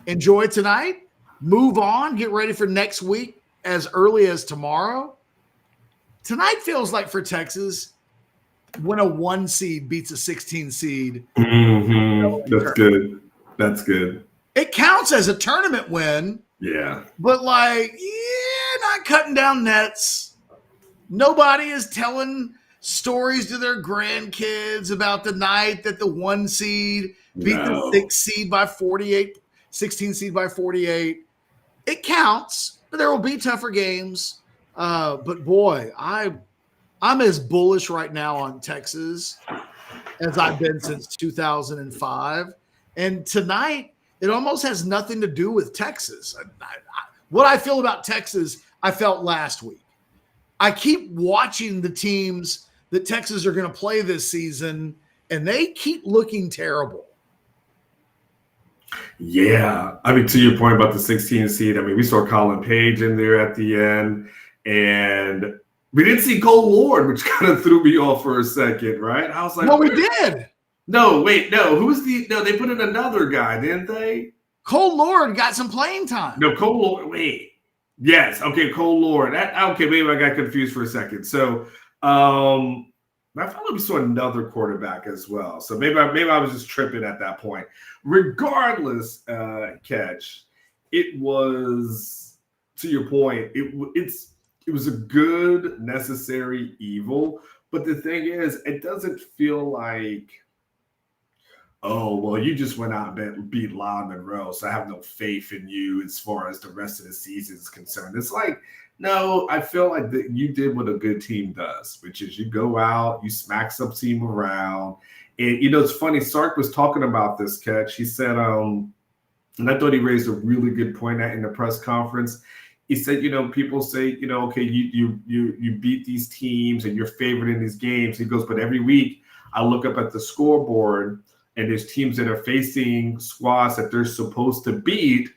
enjoy tonight, move on, get ready for next week as early as tomorrow. Tonight feels like for Texas when a 1 seed beats a 16 seed. Mm-hmm. That's good. It counts as a tournament win. Yeah. But not cutting down nets. Nobody is telling stories to their grandkids about the night that the 1 seed beat the 6 seed by 48, 16 seed by 48. It counts, but there will be tougher games. But boy, I'm as bullish right now on Texas as I've been since 2005. And tonight, it almost has nothing to do with Texas. What I feel about Texas, I felt last week. I keep watching the teams that Texas are going to play this season, and they keep looking terrible. Yeah. I mean, to your point about the 16 seed, I mean, we saw Colin Page in there at the end, and we didn't see Cole Ward, which kind of threw me off for a second, right? I was like, no, we did. No, wait, no. They put in another guy, didn't they? Cole Lord got some playing time. No, Cole Lord, wait. Yes, okay, Cole Lord. Okay, maybe I got confused for a second. So, I felt like we saw another quarterback as well. So maybe I was just tripping at that point. Regardless, Catch, it was, to your point, it was a good, necessary evil. But the thing is, it doesn't feel like, oh, well, you just went out and beat Lyle Monroe, so I have no faith in you as far as the rest of the season is concerned. It's like, no, I feel like that you did what a good team does, which is you go out, you smack some team around. And, it's funny, Sark was talking about this, Catch. He said, and I thought he raised a really good point in the press conference. He said, people say, okay, you beat these teams and you're favored in these games. He goes, but every week I look up at the scoreboard and there's teams that are facing squads that they're supposed to beat,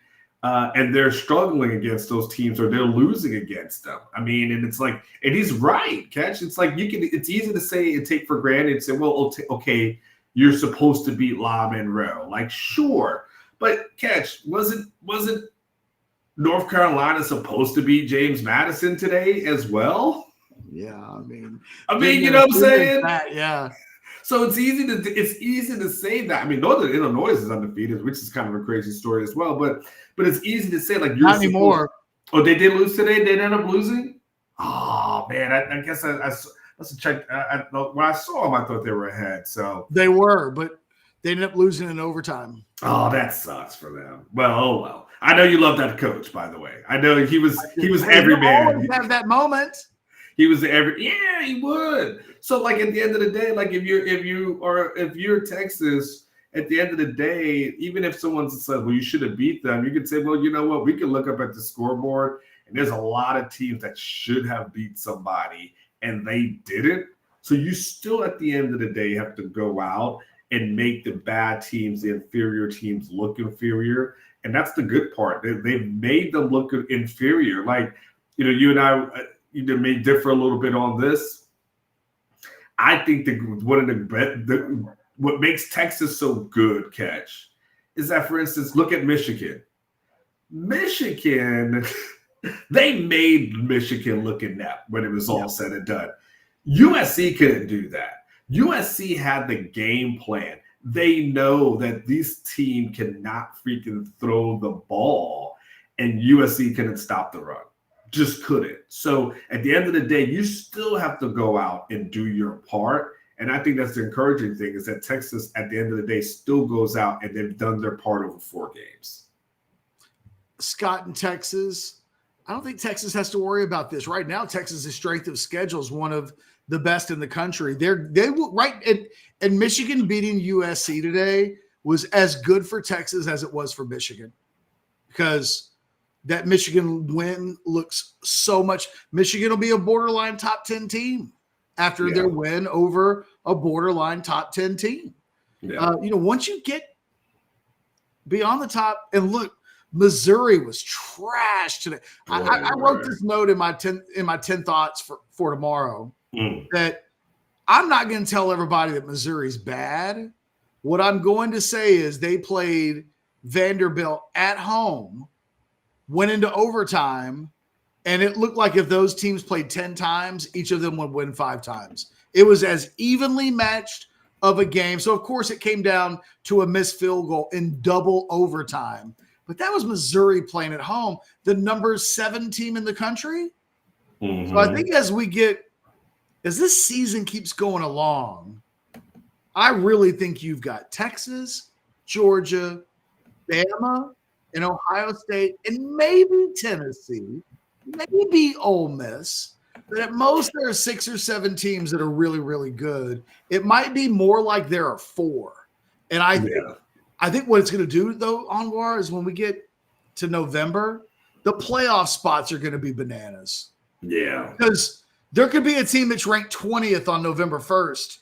and they're struggling against those teams or they're losing against them. I mean, and it's like, and he's right, Catch. It's like it's easy to say and take for granted and say, well, okay, you're supposed to beat La Monroe. Like, sure. But Catch, wasn't North Carolina supposed to beat James Madison today as well? Yeah, I mean, you know what I'm saying? Yeah. So it's easy to say that. I mean, Northern Illinois is undefeated, which is kind of a crazy story as well. But it's easy to say, like, you're not anymore. Oh, they did lose today. They ended up losing. Oh man, I guess I let's check. When I saw them, I thought they were ahead. So they were, but they ended up losing in overtime. Oh, that sucks for them. Well, oh well. I know you love that coach, by the way. I know he was every man. Always have that moment. He was yeah, he would. So like at the end of the day, like if you're Texas, at the end of the day, even if someone says, well, you should have beat them, you could say, well, you know what, we can look up at the scoreboard and there's a lot of teams that should have beat somebody and they didn't. So you still at the end of the day have to go out and make the bad teams, the inferior teams look inferior. And that's the good part. They've made them look inferior. Like, you and I, may differ a little bit on this. I think that what makes Texas so good, Catch, is that, for instance, look at Michigan. Michigan, they made Michigan look inept when it was all said and done. USC couldn't do that. USC had the game plan. They know that this team cannot freaking throw the ball, and USC couldn't stop the run. Just couldn't. So at the end of the day, you still have to go out and do your part. And I think that's the encouraging thing, is that Texas, at the end of the day, still goes out and they've done their part over 4 games. Scott in Texas, I don't think Texas has to worry about this. Right now, Texas' strength of schedule is one of the best in the country. They will and Michigan beating USC today was as good for Texas as it was for Michigan, because that Michigan win looks so much. Michigan will be a borderline top 10 team after their win over a borderline top 10 team. Yeah. Once you get beyond the top, and look, Missouri was trash today. I wrote this note in my 10 thoughts for tomorrow that I'm not going to tell everybody that Missouri's bad. What I'm going to say is they played Vanderbilt at home, went into overtime, and it looked like if those teams played 10 times, each of them would win 5 times. It was as evenly matched of a game. So, of course, it came down to a missed field goal in double overtime. But that was Missouri playing at home, the number 7 team in the country. Mm-hmm. So I think as this season keeps going along, I really think you've got Texas, Georgia, Bama, and Ohio State, and maybe Tennessee, maybe Ole Miss. But at most, there are 6 or 7 teams that are really, really good. It might be more like there are 4. And I think what it's going to do, though, Anwar, is when we get to November, the playoff spots are going to be bananas. Yeah. Because there could be a team that's ranked 20th on November 1st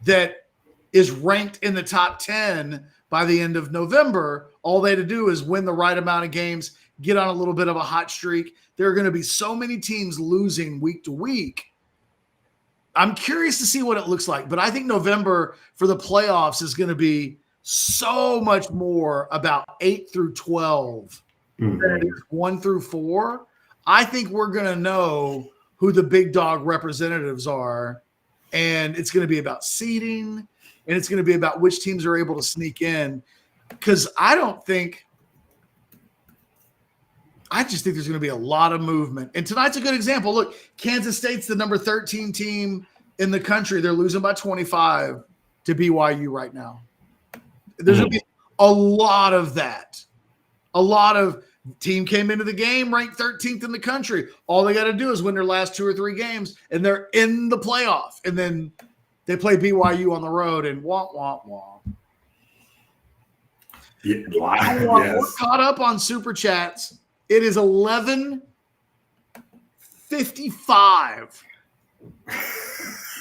that is ranked in the top 10 by the end of November. All they had to do is win the right amount of games, get on a little bit of a hot streak. There are going to be so many teams losing week to week. I'm curious to see what it looks like. But I think November for the playoffs is going to be so much more about 8 through 12 than it is 1 through 4. I think we're going to know who the big dog representatives are, and it's going to be about seeding, and it's going to be about which teams are able to sneak in, because I just think there's going to be a lot of movement. And tonight's a good example. Look, Kansas State's the number 13 team in the country. They're losing by 25 to BYU right now. There's going to be a lot of that. A lot of team came into the game ranked 13th in the country. All they got to do is win their last 2 or 3 games, and they're in the playoff. And then they play BYU on the road, and womp, womp, womp. Yeah, We're caught up on Super Chats. It is 11:55.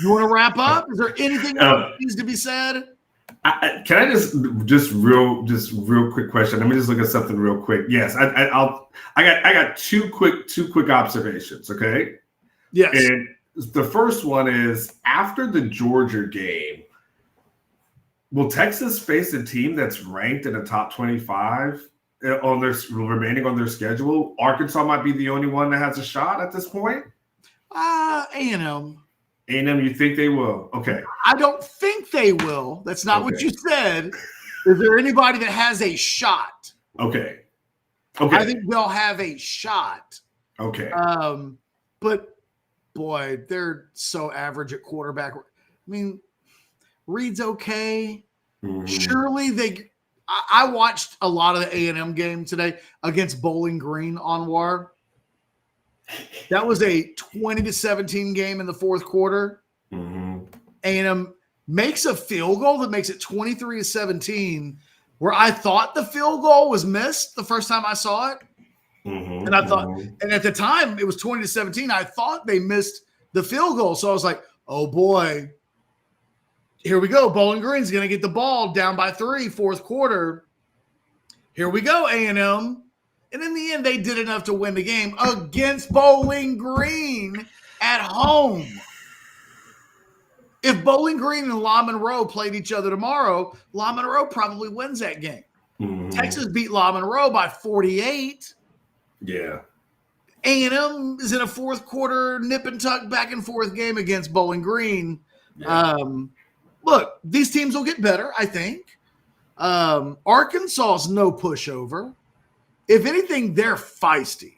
You want to wrap up? Is there anything else that needs to be said? Can I just real quick question? Let me just look at something real quick. Yes, I got two quick observations. Okay. Yes. And the first one is, after the Georgia game, will Texas face a team that's ranked in the top 25 on their remaining on their schedule? Arkansas might be the only one that has a shot at this point. A&M. A&M, you think they will? Okay. I don't think they will. That's not what you said. Is there anybody that has a shot? Okay. I think they'll have a shot. Okay. But boy, they're so average at quarterback. I mean, Reed's okay. Mm-hmm. Surely I watched a lot of the A&M game today against Bowling Green, Anwar. That was a 20-17 game in the fourth quarter. Mm-hmm. A&M makes a field goal that makes it 23-17, where I thought the field goal was missed the first time I saw it. Mm-hmm. And I thought, and at the time it was 20-17, I thought they missed the field goal. So I was like, oh boy, here we go. Bowling Green's going to get the ball down by 3, fourth quarter. Here we go, A&M. And in the end, they did enough to win the game against Bowling Green at home. If Bowling Green and La Monroe played each other tomorrow, La Monroe probably wins that game. Mm-hmm. Texas beat La Monroe by 48. Yeah. A&M is in a fourth quarter nip and tuck back and forth game against Bowling Green. Yeah. Look, these teams will get better, I think. Arkansas is no pushover. If anything, they're feisty.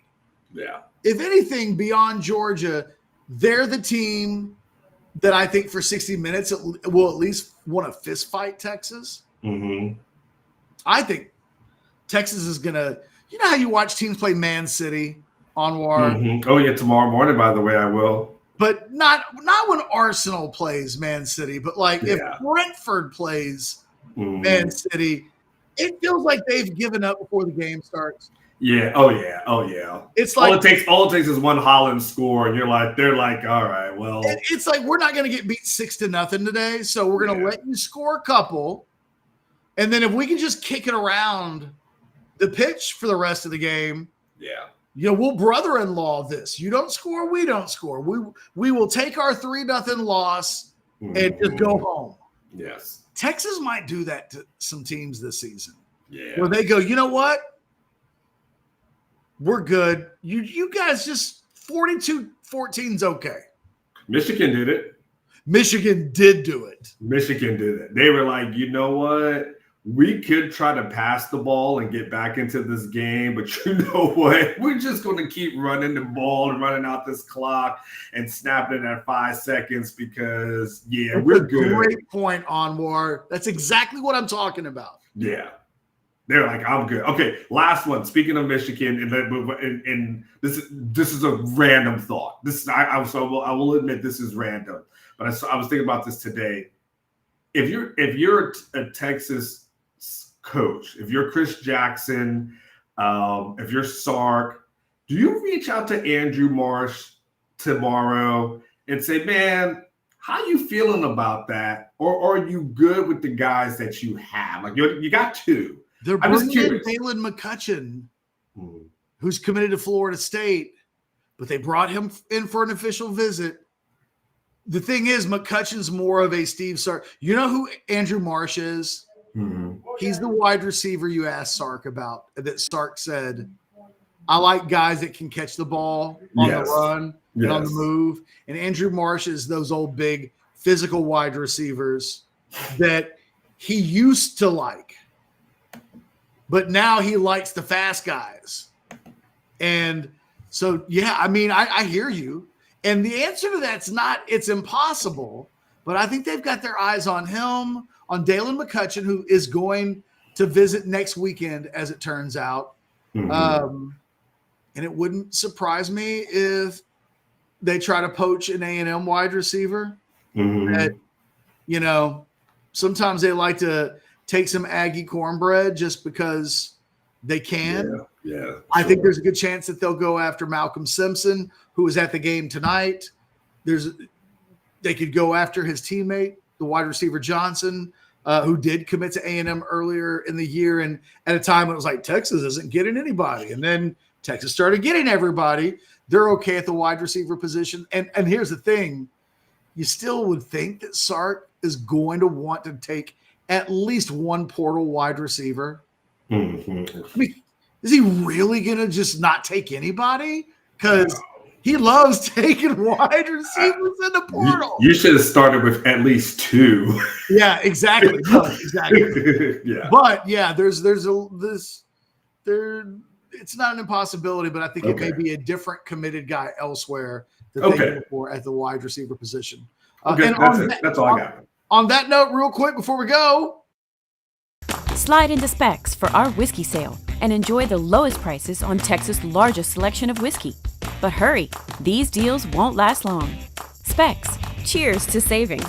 Yeah. If anything, beyond Georgia, they're the team that I think for 60 minutes will at least want to fist fight Texas. Mm-hmm. I think Texas is going to – you know how you watch teams play Man City, Anwar? Mm-hmm. Oh, yeah, tomorrow morning, by the way, I will. But not when Arsenal plays Man City, but if Brentford plays Man City, it feels like they've given up before the game starts. Yeah. Oh yeah. It's like all it takes is one Holland score, and they're like, all right, well, it's like we're not going to get beat 6-0 today, so we're going to let you score a couple, and then if we can just kick it around the pitch for the rest of the game, we'll brother-in-law this. You don't score, we don't score. We will take our 3-0 loss and just go home. Yes. Texas might do that to some teams this season. Yeah. Where they go, you know what? We're good. You guys just 42-14 is okay. Michigan did it. Michigan did do it. Michigan did it. They were like, you know what? We could try to pass the ball and get back into this game, but you know what? We're just going to keep running the ball and running out this clock and snapping it at 5 seconds because, we're good. Great point, Anwar. That's exactly what I'm talking about. Yeah. They're like, I'm good. Okay, last one. Speaking of Michigan, and this is a random thought. I will admit this is random, but I was thinking about this today. If you're a Texas coach, if you're Chris Jackson, if you're Sark, do you reach out to Andrew Marsh tomorrow and say, man, how you feeling about that? Or are you good with the guys that you have? Like you got two. They're bringing in Dalen McCutcheon, who's committed to Florida State, but they brought him in for an official visit. The thing is, McCutcheon's more of a Steve Sark. You know who Andrew Marsh is? Mm-hmm. He's the wide receiver you asked Sark about, that Sark said, I like guys that can catch the ball on the run and on the move. And Andrew Marsh is those old, big, physical wide receivers that he used to like. But now he likes the fast guys. And so, I hear you. And the answer to that's not, it's impossible, but I think they've got their eyes on him, on Dalen McCutcheon, who is going to visit next weekend, as it turns out. Mm-hmm. And it wouldn't surprise me if they try to poach an A&M wide receiver. Mm-hmm. That, sometimes they like to take some Aggie cornbread just because they can. Yeah. I think there's a good chance that they'll go after Malcolm Simpson, who was at the game tonight. They could go after his teammate, the wide receiver Johnson, who did commit to A&M earlier in the year, and at a time when it was like Texas isn't getting anybody, and then Texas started getting everybody. They're okay at the wide receiver position, and here's the thing: you still would think that Sark is going to want to take at least one portal wide receiver. Mm-hmm. I mean, is he really going to just not take anybody? Because he loves taking wide receivers in the portal. You should have started with at least two. Yeah, exactly. Exactly. Yeah. But it's not an impossibility, but I think it may be a different committed guy elsewhere that they go for at the wide receiver position. And that's all I got. On that note, real quick before we go, slide into Specs for our whiskey sale and enjoy the lowest prices on Texas' largest selection of whiskey. But hurry, these deals won't last long. Specs, cheers to savings.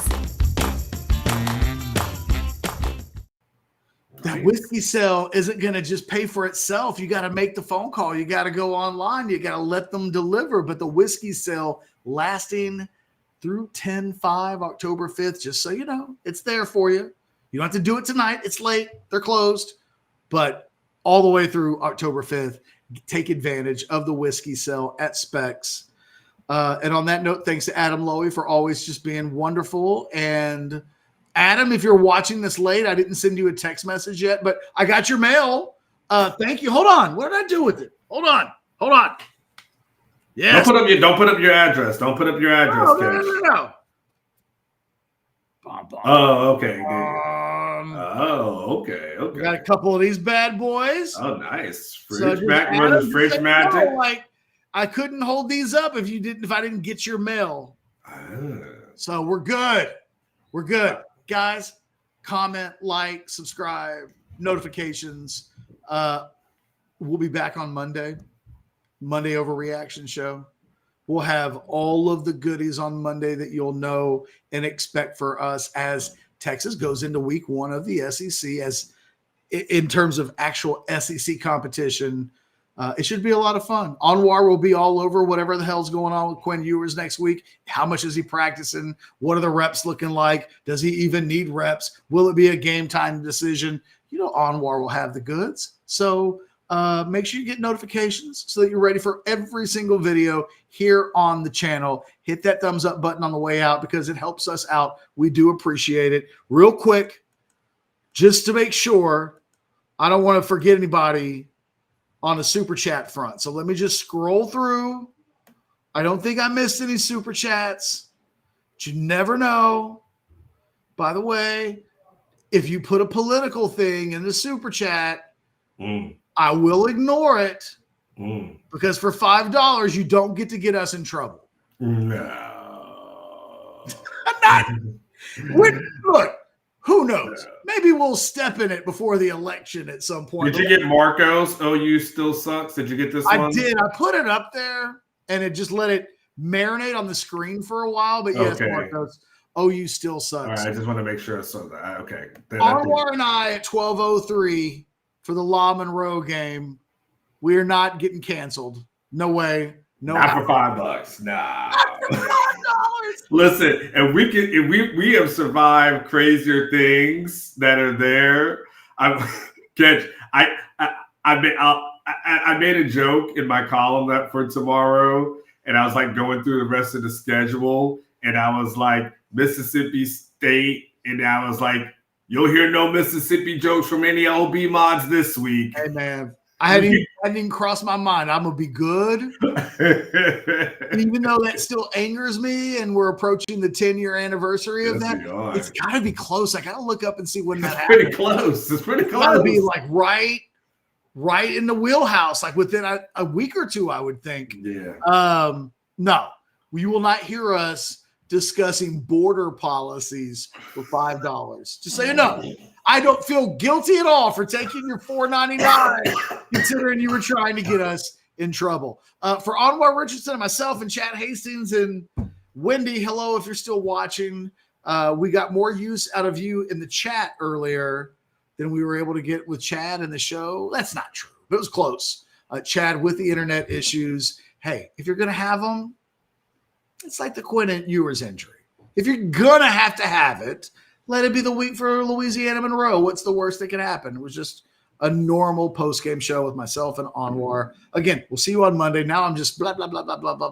That whiskey sale isn't going to just pay for itself. You got to make the phone call. You got to go online. You got to let them deliver. But the whiskey sale lasting through 10/5, October 5th, just so you know, it's there for you. You don't have to do it tonight. It's late. They're closed. But all the way through October 5th, take advantage of the whiskey sale at Specs. And on that note, thanks to Adam Lowy for always just being wonderful. And Adam, if you're watching this late, I didn't send you a text message yet, but I got your mail. Thank you. Hold on. What did I do with it? Hold on. Yes. Don't put up your address. Don't put up your address. No. Oh, okay. Okay. We got a couple of these bad boys. Oh, nice. So Fridge magic. Like I couldn't hold these up if I didn't get your mail. So we're good. Guys, comment, like, subscribe, notifications. We'll be back on Monday Overreaction Show. We'll have all of the goodies on Monday that you'll know and expect for us as Texas goes into week 1 of the SEC. As in terms of actual SEC competition, it should be a lot of fun. Anwar will be all over whatever the hell's going on with Quinn ERS next week. How much is he practicing? What are the reps looking like? Does he even need reps? Will it be a game time decision? Anwar will have the goods. So make sure you get notifications so that you're ready for every single video here on the channel. Hit that thumbs up button on the way out because it helps us out. We do appreciate it. Real quick, just to make sure, I don't want to forget anybody on the super chat front. So let me just scroll through. I don't think I missed any super chats, but you never know. By the way, if you put a political thing in the super chat, I will ignore it because for $5, you don't get us in trouble. No. Look, who knows? Maybe we'll step in it before the election at some point. Did you get Marco's? OU still sucks. Did you get this one? I did. I put it up there and it just let it marinate on the screen for a while. But yes, okay. Marco's, OU still sucks. All right, I just want to make sure I saw that. Okay. Arnold and I at 12:03 for the La Monroe game. We are not getting canceled. No way. No. Not for $5. Nah. Listen, and we have survived crazier things that are there. I made a joke in my column for tomorrow, and I was like going through the rest of the schedule, and I was like Mississippi State, and I was like, you'll hear no Mississippi jokes from any OB mods this week. Hey man, I hadn't even crossed my mind. I'm gonna be good, even though that still angers me. And we're approaching the 10-year anniversary of that. It's got to be close. I got to look up and see when that happened. Pretty close. It's pretty close. Got to be like right in the wheelhouse, like within a week or two, I would think. Yeah. No, you will not hear us discussing border policies for $5. Just so you know, I don't feel guilty at all for taking your $4.99, considering you were trying to get us in trouble. For Anwar Richardson and myself and Chad Hastings and Wendy, hello if you're still watching. We got more use out of you in the chat earlier than we were able to get with Chad in the show. That's not true, but it was close. Chad with the internet issues. Hey, if you're going to have them, it's like the Quinn ERS injury. If you're going to have it, let it be the week for Louisiana Monroe. What's the worst that could happen? It was just a normal post-game show with myself and Anwar. Again, we'll see you on Monday. Now I'm just blah, blah, blah, blah, blah, blah.